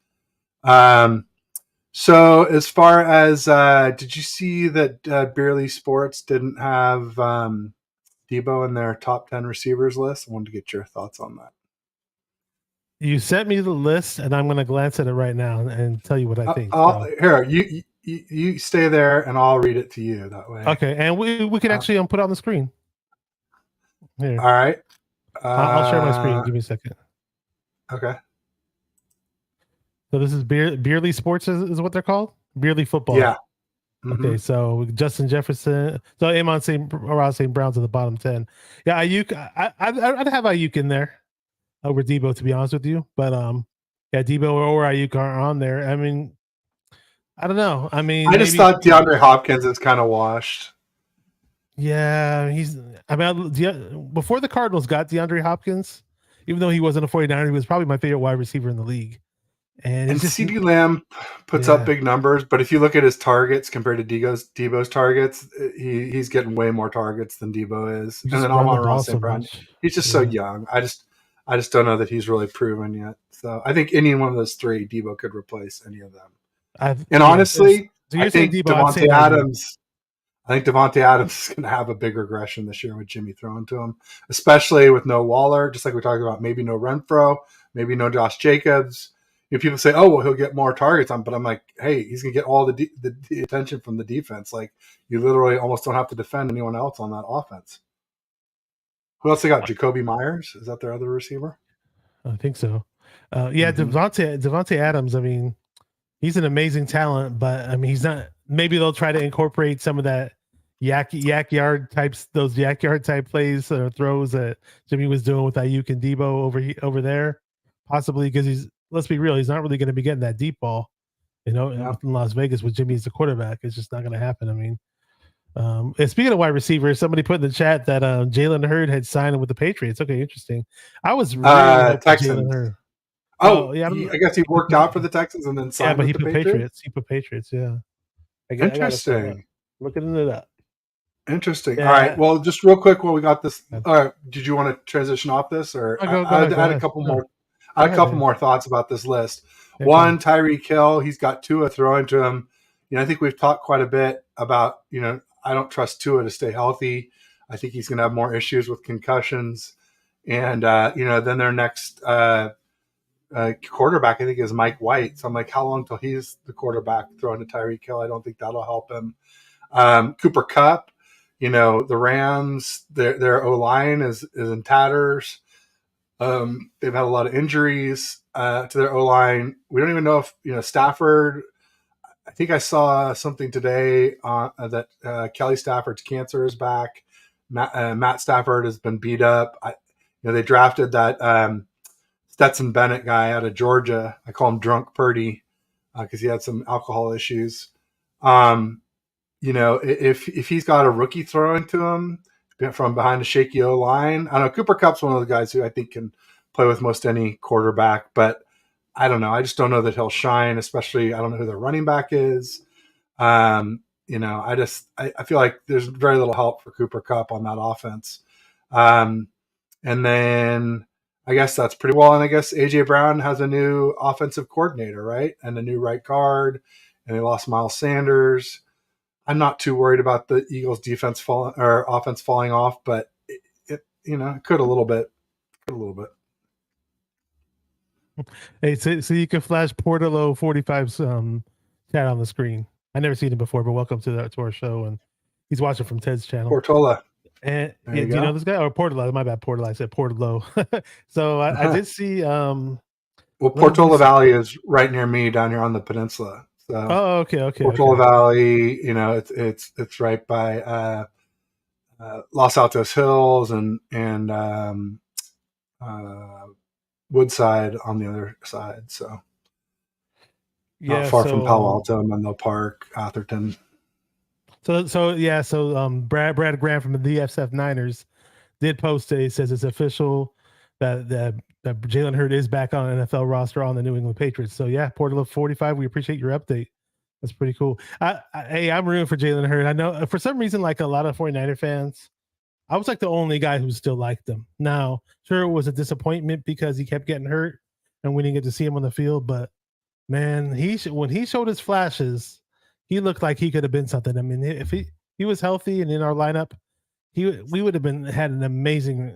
So as far as did you see that Beerly Sports didn't have Debo in their top 10 receivers list? I wanted to get your thoughts on that. You sent me the list, and I'm going to glance at it right now and tell you what I think. Here, you stay there, and I'll read it to you that way. Okay, and we can actually put it on the screen. Here. All right. I'll share my screen. Give me a second. Okay. So this is Beerly Sports is what they're called? Beerly Football. Yeah. Mm-hmm. Okay, so Justin Jefferson. So Amon St. Brown's at the bottom 10. Yeah, Ayuk. I'd have Ayuk in there over Debo, to be honest with you. But yeah, Debo or Ayuk aren't on there. I mean, I don't know. I mean, I just thought DeAndre Hopkins is kind of washed. Yeah, before the Cardinals got DeAndre Hopkins, even though he wasn't a 49er, he was probably my favorite wide receiver in the league. And CeeDee Lamb puts up big numbers, but if you look at his targets compared to Debo's targets, he's getting way more targets than Debo is. And then Amon-Ra St. Brown, he's just so young. I just don't know that he's really proven yet. So I think any one of those three, Debo could replace any of them. Honestly, I think Devontae Adams. I think Devontae Adams is going to have a big regression this year with Jimmy throwing to him, especially with no Waller, just like we talked about, maybe no Renfro, maybe no Josh Jacobs. People say, oh, well, he'll get more targets on, but I'm like, hey, he's going to get all the attention from the defense. Like, you literally almost don't have to defend anyone else on that offense. Who else they got? Jacoby Myers? Is that their other receiver? I think so. Devontae Adams, I mean, he's an amazing talent, but I mean, he's not. Maybe they'll try to incorporate some of that yak yard types, those yak yard type plays or throws that Jimmy was doing with Ayuk and Debo over there, possibly because let's be real, he's not really going to be getting that deep ball, in Las Vegas with Jimmy as the quarterback. It's just not going to happen. I mean, and speaking of wide receivers, somebody put in the chat that Jalen Hurd had signed with the Patriots. Okay, interesting. I was really Texans. Hurd. Oh, yeah. I guess he worked out for the Texans and then signed with the Patriots. He put Patriots. Yeah. Interesting. Looking it up. Interesting. Yeah. All right. Well, just real quick while we got this. Did you want to transition off this, or I had a couple more? I had a couple more thoughts about this list. One, Tyreek Hill. He's got Tua throwing to him. I think we've talked quite a bit about. I don't trust Tua to stay healthy. I think he's going to have more issues with concussions, and then their next quarterback, I think, is Mike White. So I'm like, how long till he's the quarterback throwing to Tyreek Hill? I don't think that'll help him. Cooper Kupp, the Rams, their O-line is in tatters. They've had a lot of injuries to their O-line. We don't even know if, Stafford, I think I saw something today that Kelly Stafford's cancer is back. Matt Stafford has been beat up. They drafted that Stetson Bennett guy out of Georgia. I call him Drunk Purdy because he had some alcohol issues. If he's got a rookie throwing to him from behind a shaky O-line, I don't know. Cooper Kupp's one of the guys who I think can play with most any quarterback, but I don't know. I just don't know that he'll shine, especially I don't know who their running back is. I feel like there's very little help for Cooper Kupp on that offense. And then I guess that's pretty well. And I guess A.J. Brown has a new offensive coordinator, right? And a new right guard. And they lost Miles Sanders. I'm not too worried about the Eagles' offense falling off, but it could a little bit. Hey, so you can flash Portillo 45's chat on the screen. I never seen him before, but welcome to our show, and he's watching from Ted's channel. Portola. And do you know this guy? Or Portillo? My bad, Portillo. I said Portillo. So I did see Well, When did you Portola see? Valley is right near me down here on the peninsula. So Oh, okay, okay, Portola okay. Valley, it's right by Los Altos Hills and uh, Woodside on the other side. So not Yeah. far from So, Palo Alto, Menlo Park, Atherton. yeah. So, Brad Graham from the DFSF Niners did post it. He says it's official that Jalen Hurd is back on an NFL roster on the New England Patriots. So yeah, Portal 45. We appreciate your update. That's pretty cool. Hey, I'm rooting for Jalen Hurd. I know for some reason, like a lot of 49er fans, I was like the only guy who still liked him. Now, sure, it was a disappointment because he kept getting hurt and we didn't get to see him on the field. But man, when he showed his flashes, he looked like he could have been something. I mean, if he was healthy and in our lineup, we would have had an amazing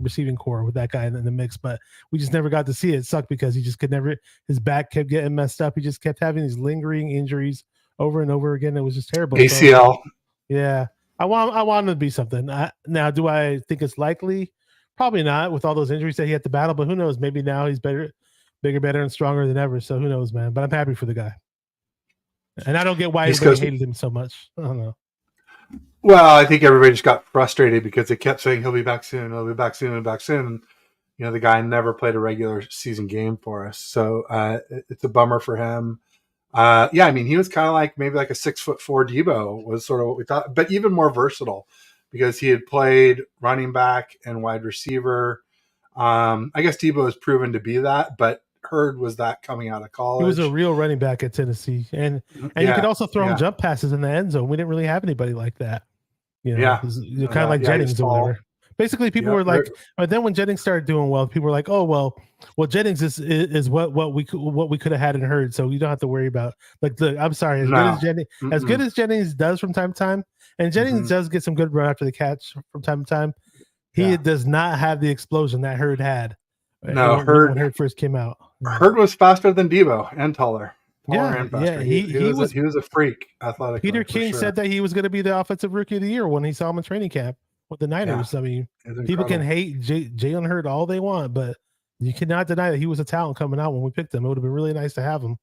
receiving core with that guy in the mix, but we just never got to see it. It sucked because he just could never. His back kept getting messed up. He just kept having these lingering injuries over and over again. It was just terrible. So ACL. yeah, I want him to be something. Now, do I think it's likely? Probably not with all those injuries that he had to battle. But who knows? Maybe now he's better, bigger, better, and stronger than ever. So who knows, man? But I'm happy for the guy, and I don't get why East everybody Coast. hated him so much. I don't know. Well, I think everybody just got frustrated because they kept saying he'll be back soon, he'll be back soon, he'll be back soon. The guy never played a regular season game for us, so it's a bummer for him. Yeah, I mean, he was kind of like maybe like a 6'4" Debo was sort of what we thought, but even more versatile because he had played running back and wide receiver. I guess Debo has proven to be that, but Hurd was that coming out of He was a college. real running back at Tennessee, and you could Yeah, also throw him yeah, jump passes in the end zone. We didn't really have anybody like that, yeah. kind of like Yeah, he's Jennings or tall. whatever. Basically, people Yep. were like, but then when Jennings started doing well, people were like, oh well, Jennings is what we could have had and heard, so you don't have to worry about like the. I'm sorry, No. as good as Jennings does from time to time, and Jennings does get some good run after the catch from time to time. He Yeah. does not have the explosion that Hurd had. No, When Hurd first came out. Hurd was faster than Debo and taller Yeah, and yeah, faster. He was a freak athletically Peter for King sure. said that he was going to be the offensive rookie of the year when he saw him in training camp with the Yeah, Niners. I mean, it's people can incredible. hate Jalen Hurd all they want, but you cannot deny that he was a talent coming out when we picked him. It would have been really nice to have him.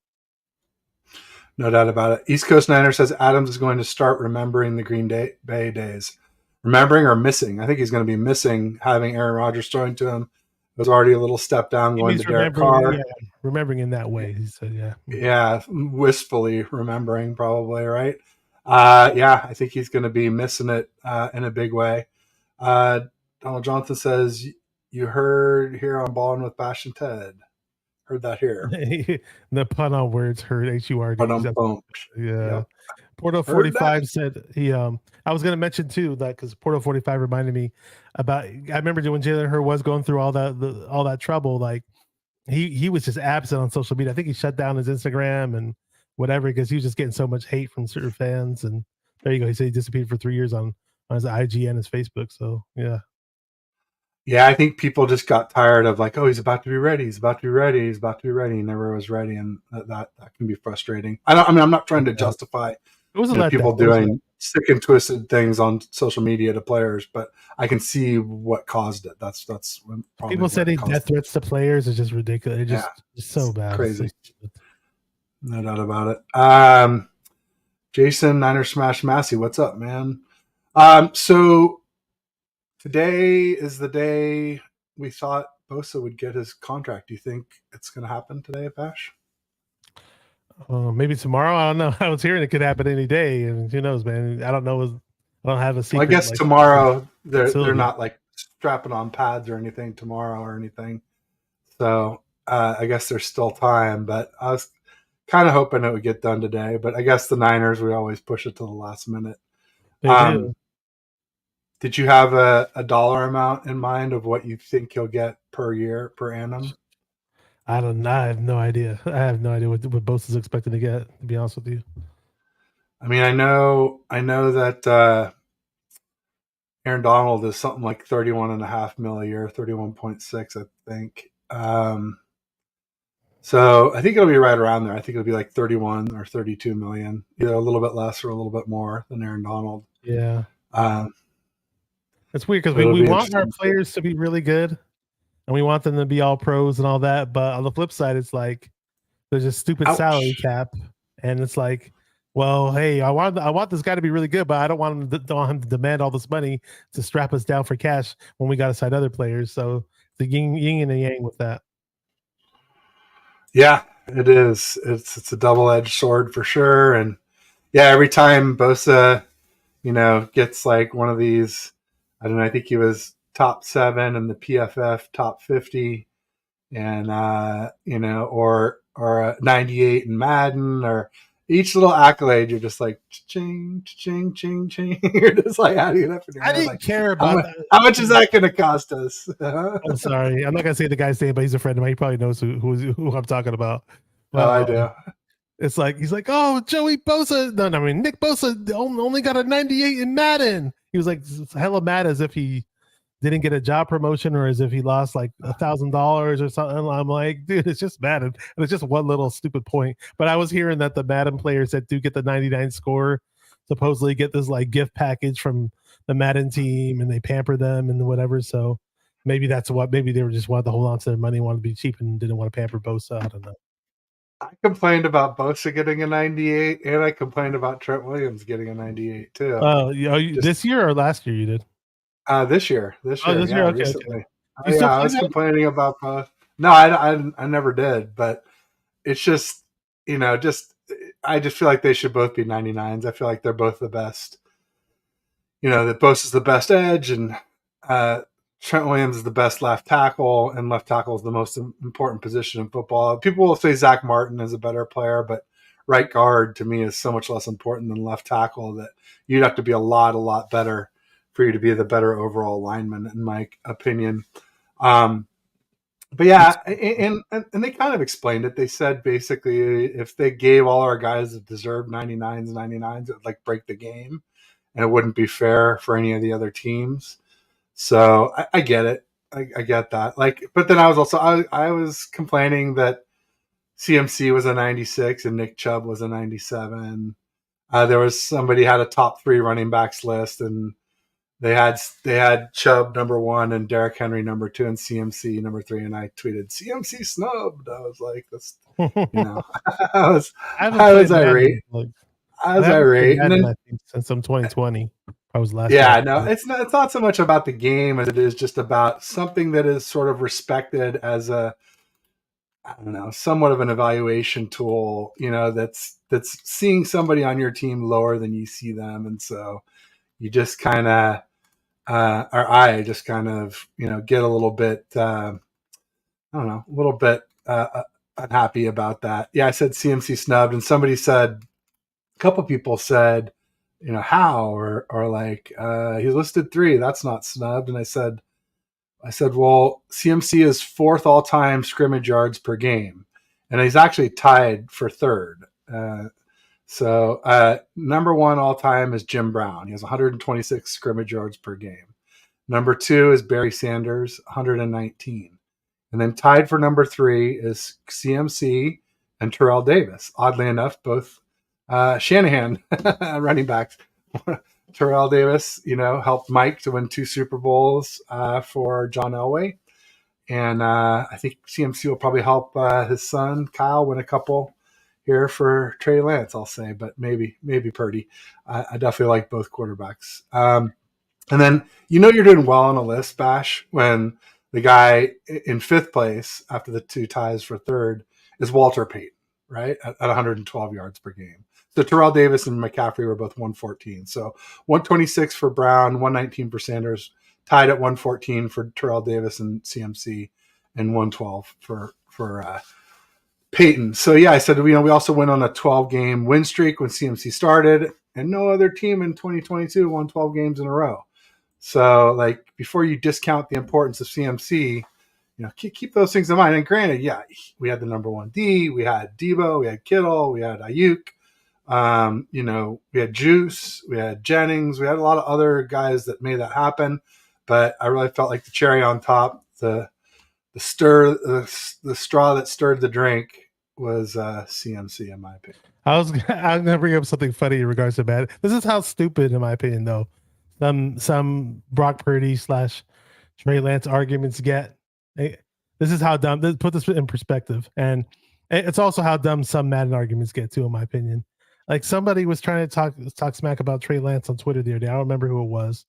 No doubt about it. East Coast Niner says Adams is going to start remembering the Bay days. Remembering or missing? I think he's going to be missing having Aaron Rodgers throwing to him. It was already a little step down He going to means Derek remembering, Carr. yeah, remembering in that way. He said, yeah. Yeah, wistfully remembering, probably, right? Yeah, I think he's going to be missing it in a big way. Uh, Donald Johnson says, "You heard here on Ballin with Bash and Ted. Heard that here." The pun on words hurt But HURD. boom. Yeah. Yep. Porto Heard that. 45 said he I was gonna mention too that because Porto 45 reminded me about I remember when Jalen Hurd was going through all that trouble, like he was just absent on social media. I think he shut down his Instagram and whatever because he was just getting so much hate from certain fans. And there you go. He said he disappeared for 3 years on his IG and his Facebook. So yeah. Yeah, I think people just got tired of like, oh, he's about to be ready. He's about to be ready. He's about to be ready. He never was ready, and that can be frustrating. I mean, I'm not trying to Yeah. justify It was a letdown. people doing sick and twisted things on social media to players, but I can see what caused it. That's probably People sending death threats to players is just ridiculous. It's just so bad. Crazy. So No doubt about it. Jason Niner Smash Massey, what's up, man? So today is the day we thought Bosa would get his contract. Do you think it's going to happen today at Bash? Maybe tomorrow. I don't know. I was hearing it could happen any day, and who knows, man. I don't know. I don't have a secret. Well, I guess like, tomorrow they're facility. not like strapping on pads or anything tomorrow or anything. So I guess there's still time, but I was kind of hoping it would get done today. But I guess the Niners, we always push it to the last minute. They do. Did you have a dollar amount in mind of what you think he'll get per year, per annum? I don't know. I have no idea. I have no idea what Bosa is expecting to get, to be honest with you. I mean, I know that Aaron Donald is something like 31.5 mil a year, 31.6, I think. So I think it'll be right around there. I think it'll be like 31 or 32 million, either a little bit less or a little bit more than Aaron Donald. Yeah. It's weird because It'll we be want our interesting. players to be really good. and we want them to be all pros and all that. But on the flip side, it's like there's a stupid salary Ouch. cap, and it's like, well, hey, I want this guy to be really good, but I don't want him to demand all this money to strap us down for cash when we got to sign other players. So the yin and yang with that. Yeah, it is. It's a double edged sword for sure. And yeah, every time Bosa, gets like one of these, I don't know, I think he was top 7 in the PFF top 50, and or 98 in Madden, or each little accolade, you're just like ching ching ching ching. You're just like adding it up in your I head, didn't like care about that. how much is that going to cost us? I'm sorry, I'm not gonna say the guy's name, but he's a friend of mine. He probably knows who I'm talking about. Oh, I But do. it's like he's like, oh, Joey Bosa. No, I mean Nick Bosa only got a 98 in Madden. He was like hella mad as if he didn't get a job promotion or as if he lost like $1,000 or something. I'm like, dude, it's just Madden. And it's just one little stupid point. But I was hearing that the Madden players that do get the 99 score supposedly get this like gift package from the Madden team and they pamper them and whatever. So maybe that's what, maybe they were just wanted to hold on to their money, wanted to be cheap and didn't want to pamper Bosa. I don't know. I complained about Bosa getting a 98, and I complained about Trent Williams getting a 98 too. This year or last year you did? This year, Oh, this year. yeah, Okay. recently. You Yeah, still I play was that? complaining about both. No, I never did, but it's just, just I just feel like they should both be 99s. I feel like they're both the best. That Bosa's the best edge, and uh, Trent Williams is the best left tackle, and left tackle is the most important position in football. People will say Zach Martin is a better player, but right guard to me is so much less important than left tackle, that you'd have to be a lot better for you to be the better overall lineman, in my opinion. Um, but yeah, and they kind of explained it. They said basically if they gave all our guys that deserved 99s, it would like break the game, and it wouldn't be fair for any of the other teams. So I get it. I get that. Like, but then I was complaining that CMC was a 96 and Nick Chubb was a 97. There was somebody had a top 3 running backs list, and they had Chubb number 1 and Derrick Henry number 2 and CMC number 3. And I tweeted CMC snubbed. I was like, this, I was I haven't I played was Madden. irate. I haven't played And Madden, then I think, since some 2020. I was last year. yeah, no, it's not so much about the game as it is just about something that is sort of respected as a, I don't know, somewhat of an evaluation tool, that's seeing somebody on your team lower than you see them. And so you just kind of or I just kind of, get a little bit I don't know, a little bit unhappy about that. Yeah, I said CMC snubbed, and somebody said, a couple people said, how, or like, he's listed 3, that's not snubbed. And I said, well, CMC is 4th all time scrimmage yards per game, and he's actually tied for 3rd. So number 1 all time is Jim Brown. He has 126 scrimmage yards per game. Number 2 is Barry Sanders, 119. And then tied for number 3 is CMC and Terrell Davis. Oddly enough, both Shanahan running backs. Terrell Davis, helped Mike to win 2 Super Bowls for John Elway. And I think CMC will probably help his son, Kyle, win a couple here for Trey Lance, I'll say. But maybe Purdy. I definitely like both quarterbacks. And then you're doing well on a list, Bash, when the guy in 5th place after the 2 ties for 3rd is Walter Payton, right, at 112 yards per game. So Terrell Davis and McCaffrey were both 114. So 126 for Brown, 119 for Sanders, tied at 114 for Terrell Davis and CMC, and 112 for Peyton. So yeah, I said, we also went on a 12-game win streak when CMC started, and no other team in 2022 won 12 games in a row. So, like, before you discount the importance of CMC, keep those things in mind. And granted, yeah, we had the number 1 D, we had Debo, we had Kittle, we had Ayuk, we had Juice, we had Jennings, we had a lot of other guys that made that happen. But I really felt like the cherry on top, the straw that stirred the drink was CMC, in my opinion. I'm gonna bring up something funny in regards to Madden. This is how stupid, in my opinion, though, some Brock Purdy / Trey Lance arguments get. This is how dumb. Put this in perspective, and it's also how dumb some Madden arguments get too, in my opinion. Like somebody was trying to talk smack about Trey Lance on Twitter the other day. I don't remember who it was,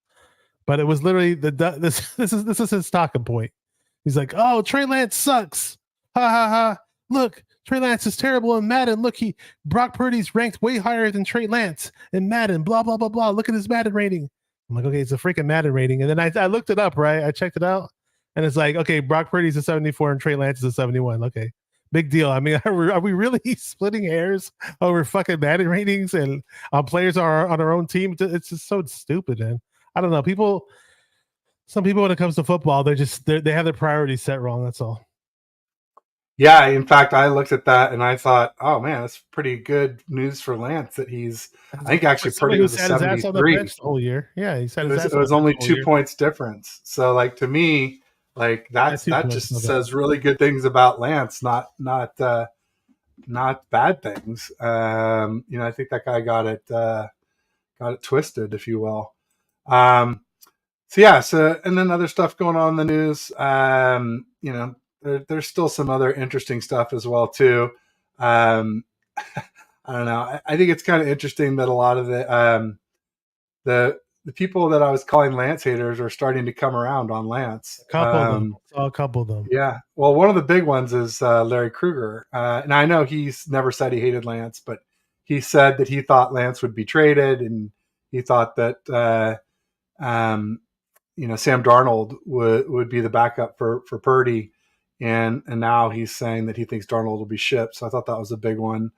but it was literally this is his talking point. He's like, "Oh, Trey Lance sucks. Ha ha ha. Look, Trey Lance is terrible in Madden. Look, Brock Purdy's ranked way higher than Trey Lance in Madden. Blah blah blah blah. Look at his Madden rating." I'm like, okay, it's a freaking Madden rating. And then I looked it up, right? I checked it out, and it's like, okay, Brock Purdy's a 74 and Trey Lance is a 71. Okay, big deal. I mean, are we really splitting hairs over fucking Madden ratings and players are on our own team? It's just so stupid, man. I don't know. Some people, when it comes to football, they have their priorities set wrong. That's all. Yeah, in fact, I looked at that and I thought, oh man, that's pretty good news for Lance that I think actually Purdy was a 73. The whole year. Yeah, he said it was only 2 points difference. So like to me, like that just says really good things about Lance, not bad things. I think that guy got it twisted, if you will. So and then other stuff going on in the news. There's still some other interesting stuff as well too. I don't know. I think it's kind of interesting that a lot of the people that I was calling Lance haters are starting to come around on Lance. A couple of them. Yeah. Well, one of the big ones is Larry Krueger. And I know he's never said he hated Lance, but he said that he thought Lance would be traded, and he thought that Sam Darnold would be the backup for Purdy. And now he's saying that he thinks Darnold will be shipped. So I thought that was a big one.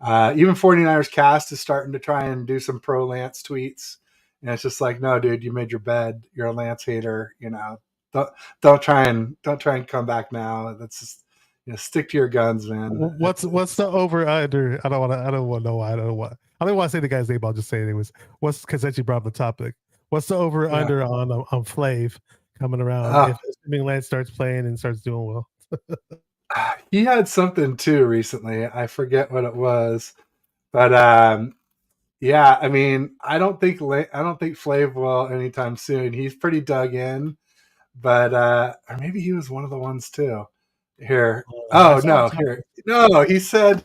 Even 49ers cast is starting to try and do some pro Lance tweets. And it's just like, no, dude, you made your bed. You're a Lance hater. Don't try and come back now. That's just, stick to your guns, man. What's the over under? I don't want to know why. I don't want to say the guy's name. I'll just say it anyways. Because that you brought up the topic. What's the over under on Flav coming around? If Lance starts playing and starts doing well. He had something too recently. I forget what it was, but I mean, I don't think Flav will anytime soon. He's pretty dug in, but or maybe he was one of the ones too. Here, he said,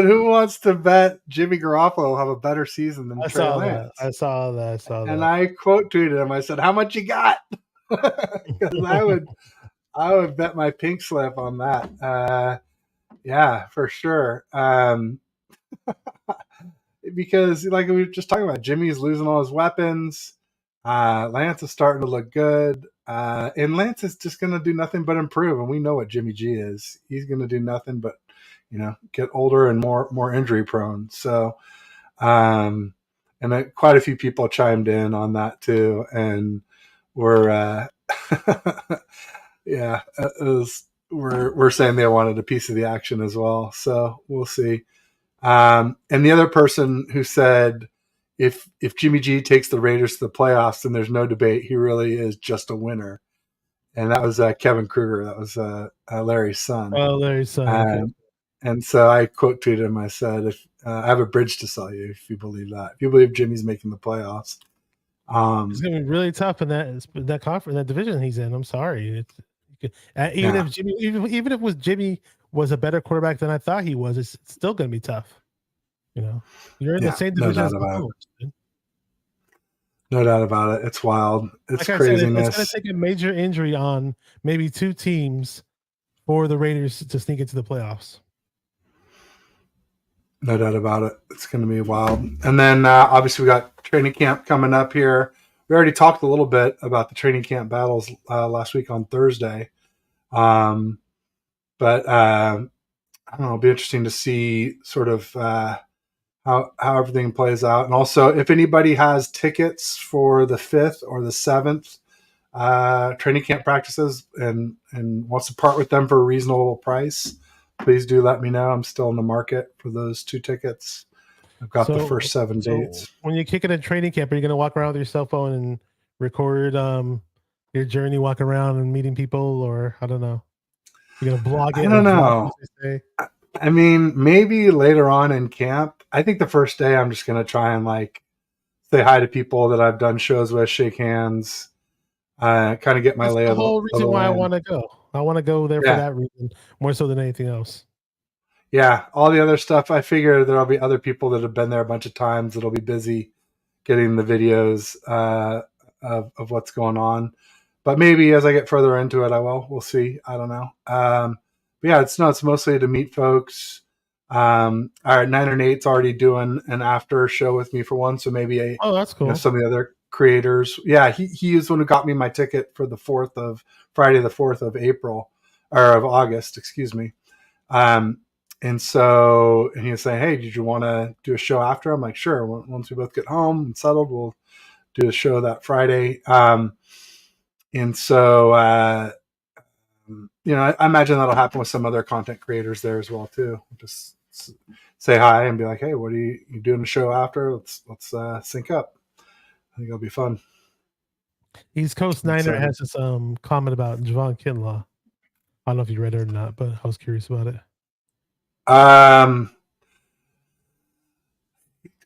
who wants to bet Jimmy Garoppolo will have a better season than Trey Lance? I saw that. And I quote tweeted him. I said, "How much you got?" Because I would bet my pink slip on that. Yeah, for sure. Because like we were just talking about, Jimmy's losing all his weapons. Lance is starting to look good. And Lance is just going to do nothing but improve. And we know what Jimmy G is. He's going to do nothing but, get older and more injury prone. So, and quite a few people chimed in on that too. And we're we're saying they wanted a piece of the action as well. So we'll see. And the other person who said, if Jimmy G takes the Raiders to the playoffs, then there's no debate. He really is just a winner. And that was Kevin Krueger. That was Larry's son. Oh, Larry's son. Okay. And so I quote tweeted him. I said, "If I have a bridge to sell you, if you believe that, if you believe Jimmy's making the playoffs." It's gonna be really tough in that conference, that division he's in. I'm sorry. If Jimmy was a better quarterback than I thought he was, it's still gonna be tough. You're in the same division as the No doubt about it. It's wild. It's craziness. It's gonna take a major injury on maybe two teams for the Raiders to sneak into the playoffs. No doubt about it. It's going to be wild. And then obviously we got training camp coming up here. We already talked a little bit about the training camp battles last week on Thursday. But I don't know, it'll be interesting to see sort of how everything plays out. And also if anybody has tickets for the 5th or the 7th training camp practices and wants to part with them for a reasonable price, please do let me know. I'm still in the market for those 2 tickets. I've got the first 7 dates. When you kick it in training camp, are you going to walk around with your cell phone and record your journey, walk around and meeting people, or I don't know? You're going to blog it? I don't know. I mean, maybe later on in camp. I think the first day I'm just going to try and say hi to people that I've done shows with, shake hands. kind of get my That's lay the of whole the reason why I land. want to go. I want to go there for Yeah. that reason more so than anything else. Yeah. All the other stuff, I figure there'll be other people that have been there a bunch of times that'll be busy getting the videos of what's going on. But maybe as I get further into it, I will. We'll see. I don't know. But yeah, it's mostly to meet folks. All right, Niner Nate's already doing an after show with me for one, so maybe Oh, that's cool. some of the other creators. Yeah, he is the one who got me my ticket for the Friday the 4th of April or of August, excuse me. Um, and he was saying, "Hey, did you want to do a show after?" I'm like, "Sure." Once we both get home and settled, we'll do a show that Friday. And so, I imagine that'll happen with some other content creators there as well too. Just say hi and be like, "Hey, what are you doing a show after? Let's sync up." I think it'll be fun. East Coast I'm Niner excited. has this comment about Javon Kinlaw. I don't know if you read it or not, but I was curious about it.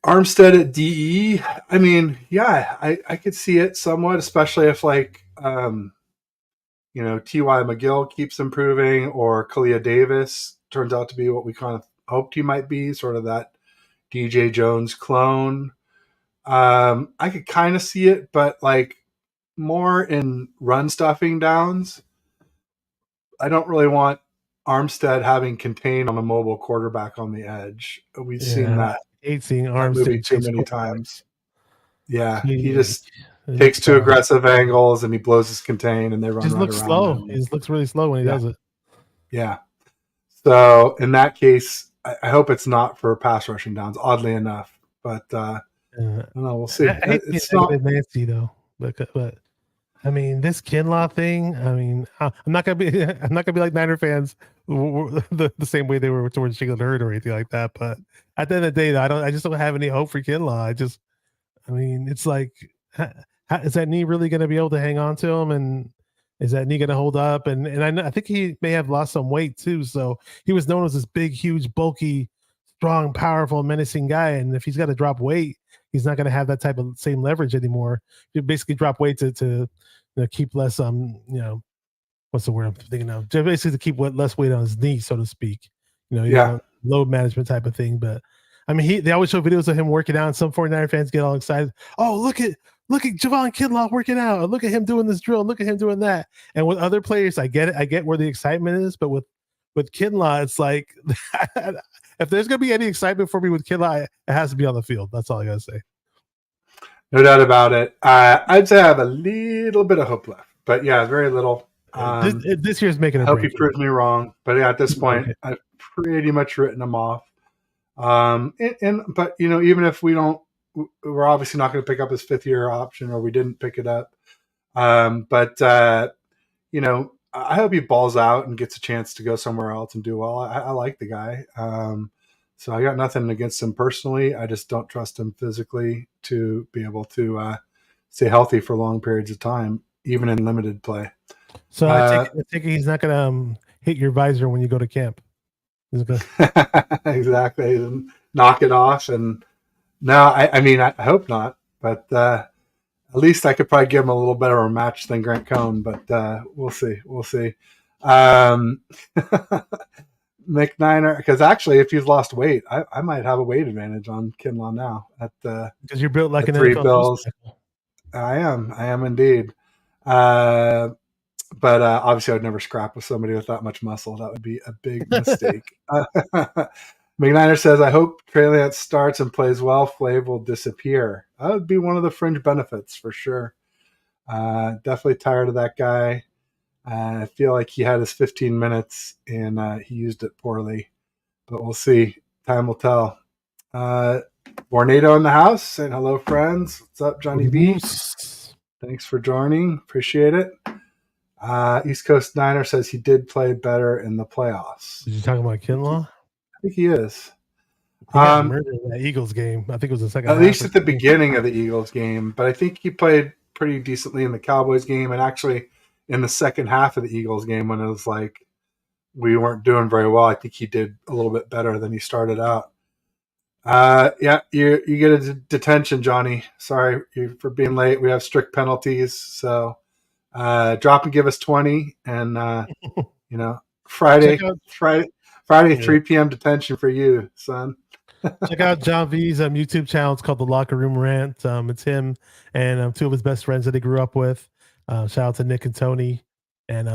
Armstead at DE. I mean, yeah, I could see it somewhat, especially if T.Y. McGill keeps improving or Kalia Davis turns out to be what we kind of hoped he might be, sort of that DJ Jones clone. I could kind of see it, but like more in run stuffing downs. I don't really want Armstead having contain on a mobile quarterback on the edge. We've seen Yeah, that I hate seeing movie Armstead too chase many quarterbacks. times. Yeah, he He, just it takes looks two bad. aggressive angles and he blows his contain and they run Just right looks around slow. him. He just looks really slow when he Yeah, does it. yeah. So in that case, I hope it's not for pass rushing downs. Oddly enough, but I don't know. We'll see. I hate being It's not. negative Nancy though, but I mean, this Kinlaw thing. I mean, I'm not gonna be I'm not gonna be like Niner fans the same way they were towards Jalen Hurd or anything like that. But at the end of the day, I just don't have any hope for Kinlaw. I mean, it's like, is that knee really going to be able to hang on to him? And is that knee going to hold up? And I think he may have lost some weight too. So he was known as this big, huge, bulky, strong, powerful, menacing guy. And if he's got to drop weight, he's not going to have that type of same leverage anymore. You basically drop weight to keep less what's the word I'm thinking of? Just basically to keep less weight on his knee, so to speak. Yeah, Load management type of thing. But I mean, they always show videos of him working out, and some 49er fans get all excited. Oh, look at Javon Kinlaw working out. Or look at him doing this drill. Look at him doing that. And with other players, I get it. I get where the excitement is, but with Kinlaw, it's like if there's gonna be any excitement for me with Kinlaw, it has to be on the field. That's all I gotta say. no doubt about it. I'd say I have a little bit of hope left, but yeah, very little. This year's making I or hope he breaking. proves me wrong, but yeah, at this point, I've pretty much written him off. But even if we don't, we're obviously not going to pick up his 5th-year option, or we didn't pick it up. But I hope he balls out and gets a chance to go somewhere else and do well. I like the guy. So I got nothing against him personally. I just don't trust him physically to be able to stay healthy for long periods of time, even in limited play. So I take it he's not gonna hit your visor when you go to camp. Exactly. And knock it off. And no, I mean, I hope not. But at least I could probably give him a little better of a match than Grant Cohn. But we'll see. We'll see. McNiner, because actually, if he's lost weight, I might have a weight advantage on Kinlaw now because you're built like at an 3 NFL bills. I am indeed. But obviously, I would never scrap with somebody with that much muscle. That would be a big mistake. McNiner says, I hope Trey Lance starts and plays well. Flav will disappear. That would be one of the fringe benefits for sure. Definitely tired of that guy. I feel like he had his 15 minutes and he used it poorly. But we'll see. Time will tell. Bornado in the house saying hello, friends. What's up, Johnny B? Thanks for joining. Appreciate it. East Coast Niner says he did play better in the playoffs. Did you talking about Kinlaw? I think he is. He got murdered in that Eagles game. I think it was the second half. At least at the beginning of the Eagles game. But I think he played pretty decently in the Cowboys game and actually in the second half of the Eagles game when it was like we weren't doing very well. I think he did a little bit better than he started out. Yeah, you get a detention, Johnny. Sorry for being late. We have strict penalties, so drop and give us 20, and you know, Check Friday, out Friday, Friday, yeah. 3 p.m. detention for you, son. Check out John V's YouTube channel. It's called The Locker Room Rant. It's him and two of his best friends that he grew up with. Shout out to Nick and Tony. And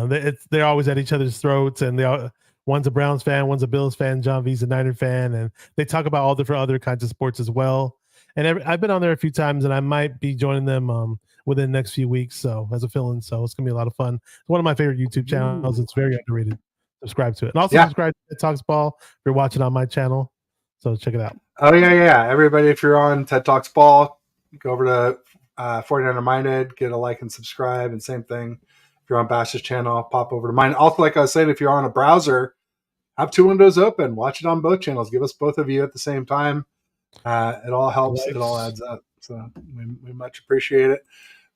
they're always at each other's throats. And one's a Browns fan, one's a Bills fan. John V's a Niner fan. And they talk about all different other kinds of sports as well. And I've been on there a few times, and I might be joining them within the next few weeks. So as a fill-in, so it's gonna be a lot of fun. It's one of my favorite YouTube channels. Ooh. It's very underrated. Subscribe to it, and also Yeah. subscribe to Talks Ball if you're watching on my channel. So check it out. Oh yeah. Everybody, if you're on TED Talks Ball, go over to 49er Minded, get a like and subscribe, and same thing. If you're on Bash's channel, pop over to mine. Also, like I was saying, if you're on a browser, have two windows open. Watch it on both channels. Give us both of you at the same time. It all helps. It all adds up. So we much appreciate it.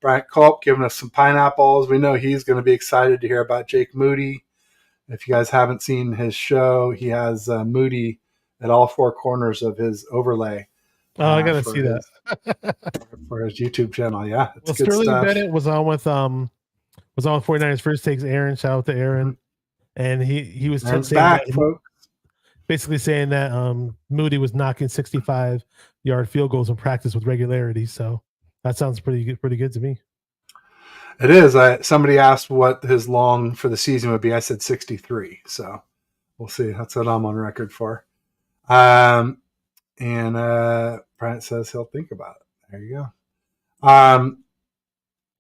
Bryant Culp giving us some pineapples. We know he's going to be excited to hear about Jake Moody. If you guys haven't seen his show, he has Moody at all four corners of his overlay. I gotta see that for his YouTube channel. Yeah, it's well, good Sterling stuff. Bennett was on with 49ers First Takes. Aaron, shout out to Aaron, and he was saying back, that, folks. basically saying that Moody was knocking 65-yard field goals in practice with regularity. So that sounds pretty good to me. It is. Somebody asked what his long for the season would be. I said 63. So we'll see. That's what I'm on record for. And Bryant says he'll think about it. There you go.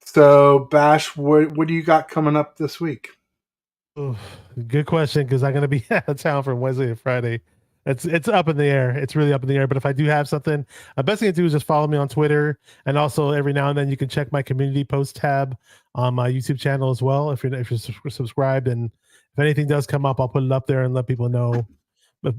So Bash, what do you got coming up this week? Oof, good question, because I'm going to be out of town from Wednesday to Friday. It's up in the air. It's really up in the air. But if I do have something, the best thing to do is just follow me on Twitter, and also every now and then you can check my community post tab on my YouTube channel as well. If you're subscribed, and if anything does come up, I'll put it up there and let people know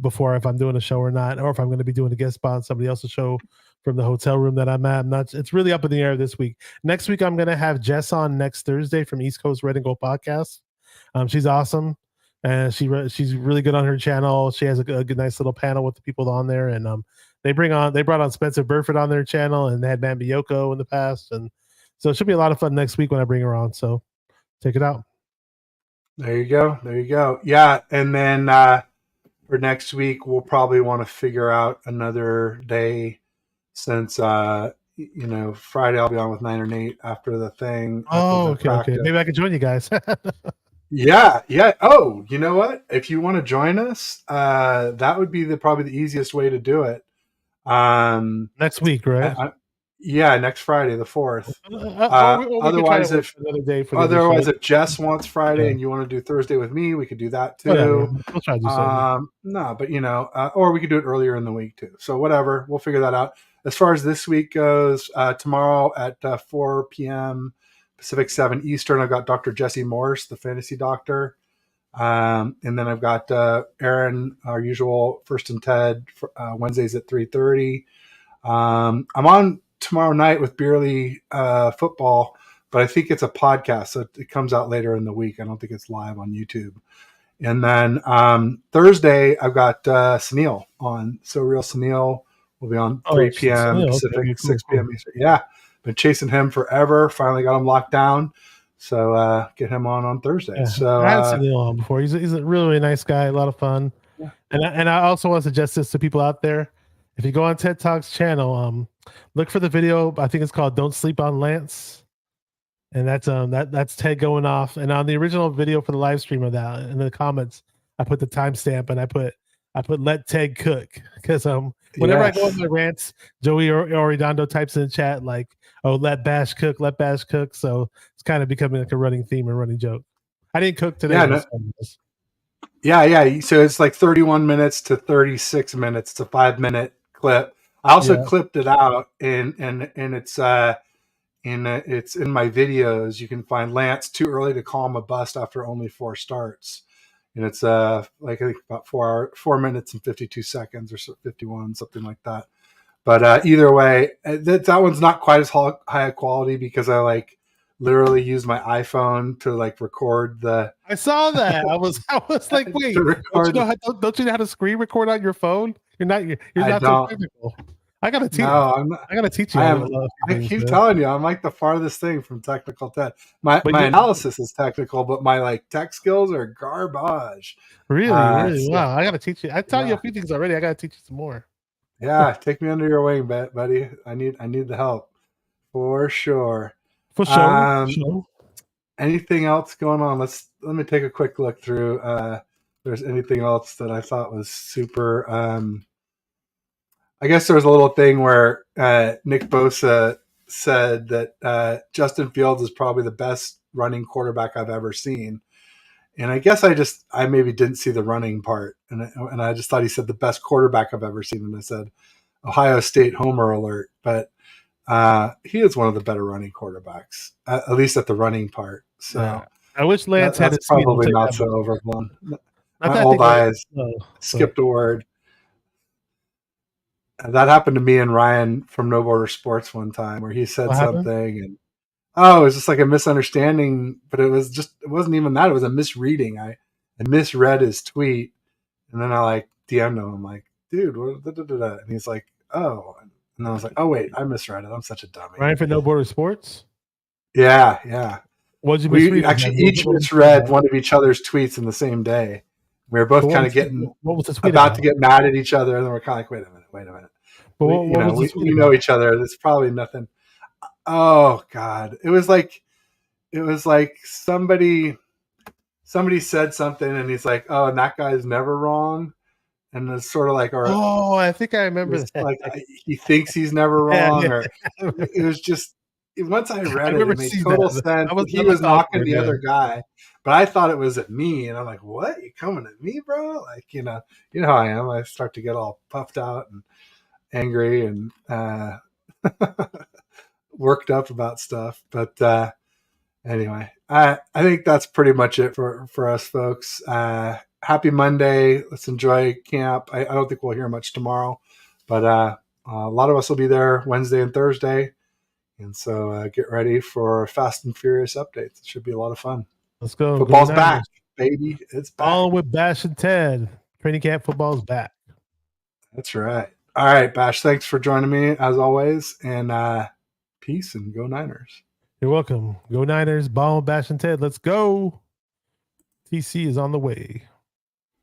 before if I'm doing a show or not, or if I'm going to be doing a guest spot on somebody else's show from the hotel room that I'm at. It's really up in the air this week. Next week I'm going to have Jess on next Thursday from East Coast Red and Gold Podcast. She's awesome, and she's really good on her channel. She has a good, nice little panel with the people on there, and they brought on Spencer Burford on their channel, and they had Man Bioko in the past, and so it should be a lot of fun next week when I bring her on. So check it out. There you go. Yeah, and then for next week we'll probably want to figure out another day, since Friday I'll be on with Niner Nate after the thing. Okay. Maybe I can join you guys. Yeah. Oh, you know what? If you want to join us, that would be probably the easiest way to do it. Next week, right? Next Friday, the 4th. Otherwise, if Jess wants Friday and you want to do Thursday with me, we could do that too. Whatever. We'll try to do something. No, but or we could do it earlier in the week too. So whatever, we'll figure that out. As far as this week goes, tomorrow at 4 p.m. Pacific, 7 Eastern, I've got Dr. Jesse Morse, the fantasy doctor. And then I've got Aaron, our usual First and Ted, Wednesdays at 3:30. I'm on tomorrow night with Beerly Football, but I think it's a podcast, so it comes out later in the week. I don't think it's live on YouTube. And then Thursday, I've got Sunil on. So Real Sunil will be on 3 p.m. Pacific, okay, 6 p.m. Eastern. Yeah, been chasing him forever. Finally got him locked down. So get him on Thursday. Yeah. So I had Sunil on before. He's a really nice guy, a lot of fun. Yeah. And I also want to suggest this to people out there. If you go on TED Talks channel, look for the video. I think it's called "Don't Sleep on Lance," and that's Ted going off. And on the original video for the live stream of that, in the comments, I put the timestamp, and I put "Let Ted Cook," because whenever I go on my rants, Joey Oridondo types in the chat like, "Oh, let Bash cook." So it's kind of becoming like a running theme and running joke. I didn't cook today. Yeah. So it's like 31 minutes to 36 minutes. It's a 5-minute clip. I also clipped it out, and it's it's in my videos. You can find Lance too early to call him a bust after only 4 starts, and it's like I think about 4 minutes and 52 seconds or 51, something like that. But either way, that one's not quite as high quality because I literally use my iPhone to record the. I saw that. I was like, wait, don't you know how to screen record on your phone? You're not so technical. I gotta teach. No, I'm not. I gotta teach you I a am. lot of I things, keep man. telling you, I'm like the farthest thing from technical tech. But My you analysis is technical, but my like tech skills are garbage. really, So wow. I gotta teach you. I taught you a yeah, few things already. I gotta teach you some more. yeah. Take me under your wing, buddy. I need the help for sure. For sure. For Um, sure. anything else going on? Let me take a quick look through. If there's anything else that I thought was super. I guess there was a little thing where Nick Bosa said that Justin Fields is probably the best running quarterback I've ever seen. And I guess I maybe didn't see the running part, and I just thought he said the best quarterback I've ever seen, and I said Ohio State homer alert. But he is one of the better running quarterbacks, at least at the running part. Yeah. So I wish Lance had that's his speed. I'll probably take not that so much. overblown. Not My that I old think Lance eyes is slow, but skipped a word. That happened to me and Ryan from No Border Sports one time, where he said what happened? something, and oh, it was just like a misunderstanding, but it wasn't even that. It was a misreading. I misread his tweet, and then I like DM'd him. I'm like, dude, what, da, da, da, da. And he's like, oh, and I was like, oh wait, I misread it. I'm such a dummy. Ryan for No Border Sports. Yeah, yeah. What did you We misread it, actually man? each What was the tweet misread about? one of each other's tweets in the same day. We were both But kind of getting what was the tweet about to about? get mad at each other, and then we're kind of like, wait a minute. But what was the tweet We know about? each other. There's probably nothing. Oh God, it was like somebody said something, and he's like, oh, and that guy's never wrong, and it's sort of like, or Oh, I think I it remember was that. like he thinks he's never Yeah, wrong, yeah. or it was just once I I read it, remember it made seeing total that. sense. He That was looked knocking awkward. the Yeah. other guy, but I thought it was at me, and I'm like, what? You coming at me, bro? Like, you know how I am. I start to get all puffed out and angry and worked up about stuff. But anyway, I think that's pretty much it for us folks. Happy Monday. Let's enjoy camp. I don't think we'll hear much tomorrow, but a lot of us will be there Wednesday and Thursday. And so get ready for Fast and Furious updates. It should be a lot of fun. Let's go. Go Football's back, Niners. baby. It's All back. with Bash and Ted. Training camp football is back. That's right. All right, Bash. Thanks for joining me as always. And peace and go Niners. You're welcome. Go Niners. Ball, Bash and Ted. Let's go. TC is on the way.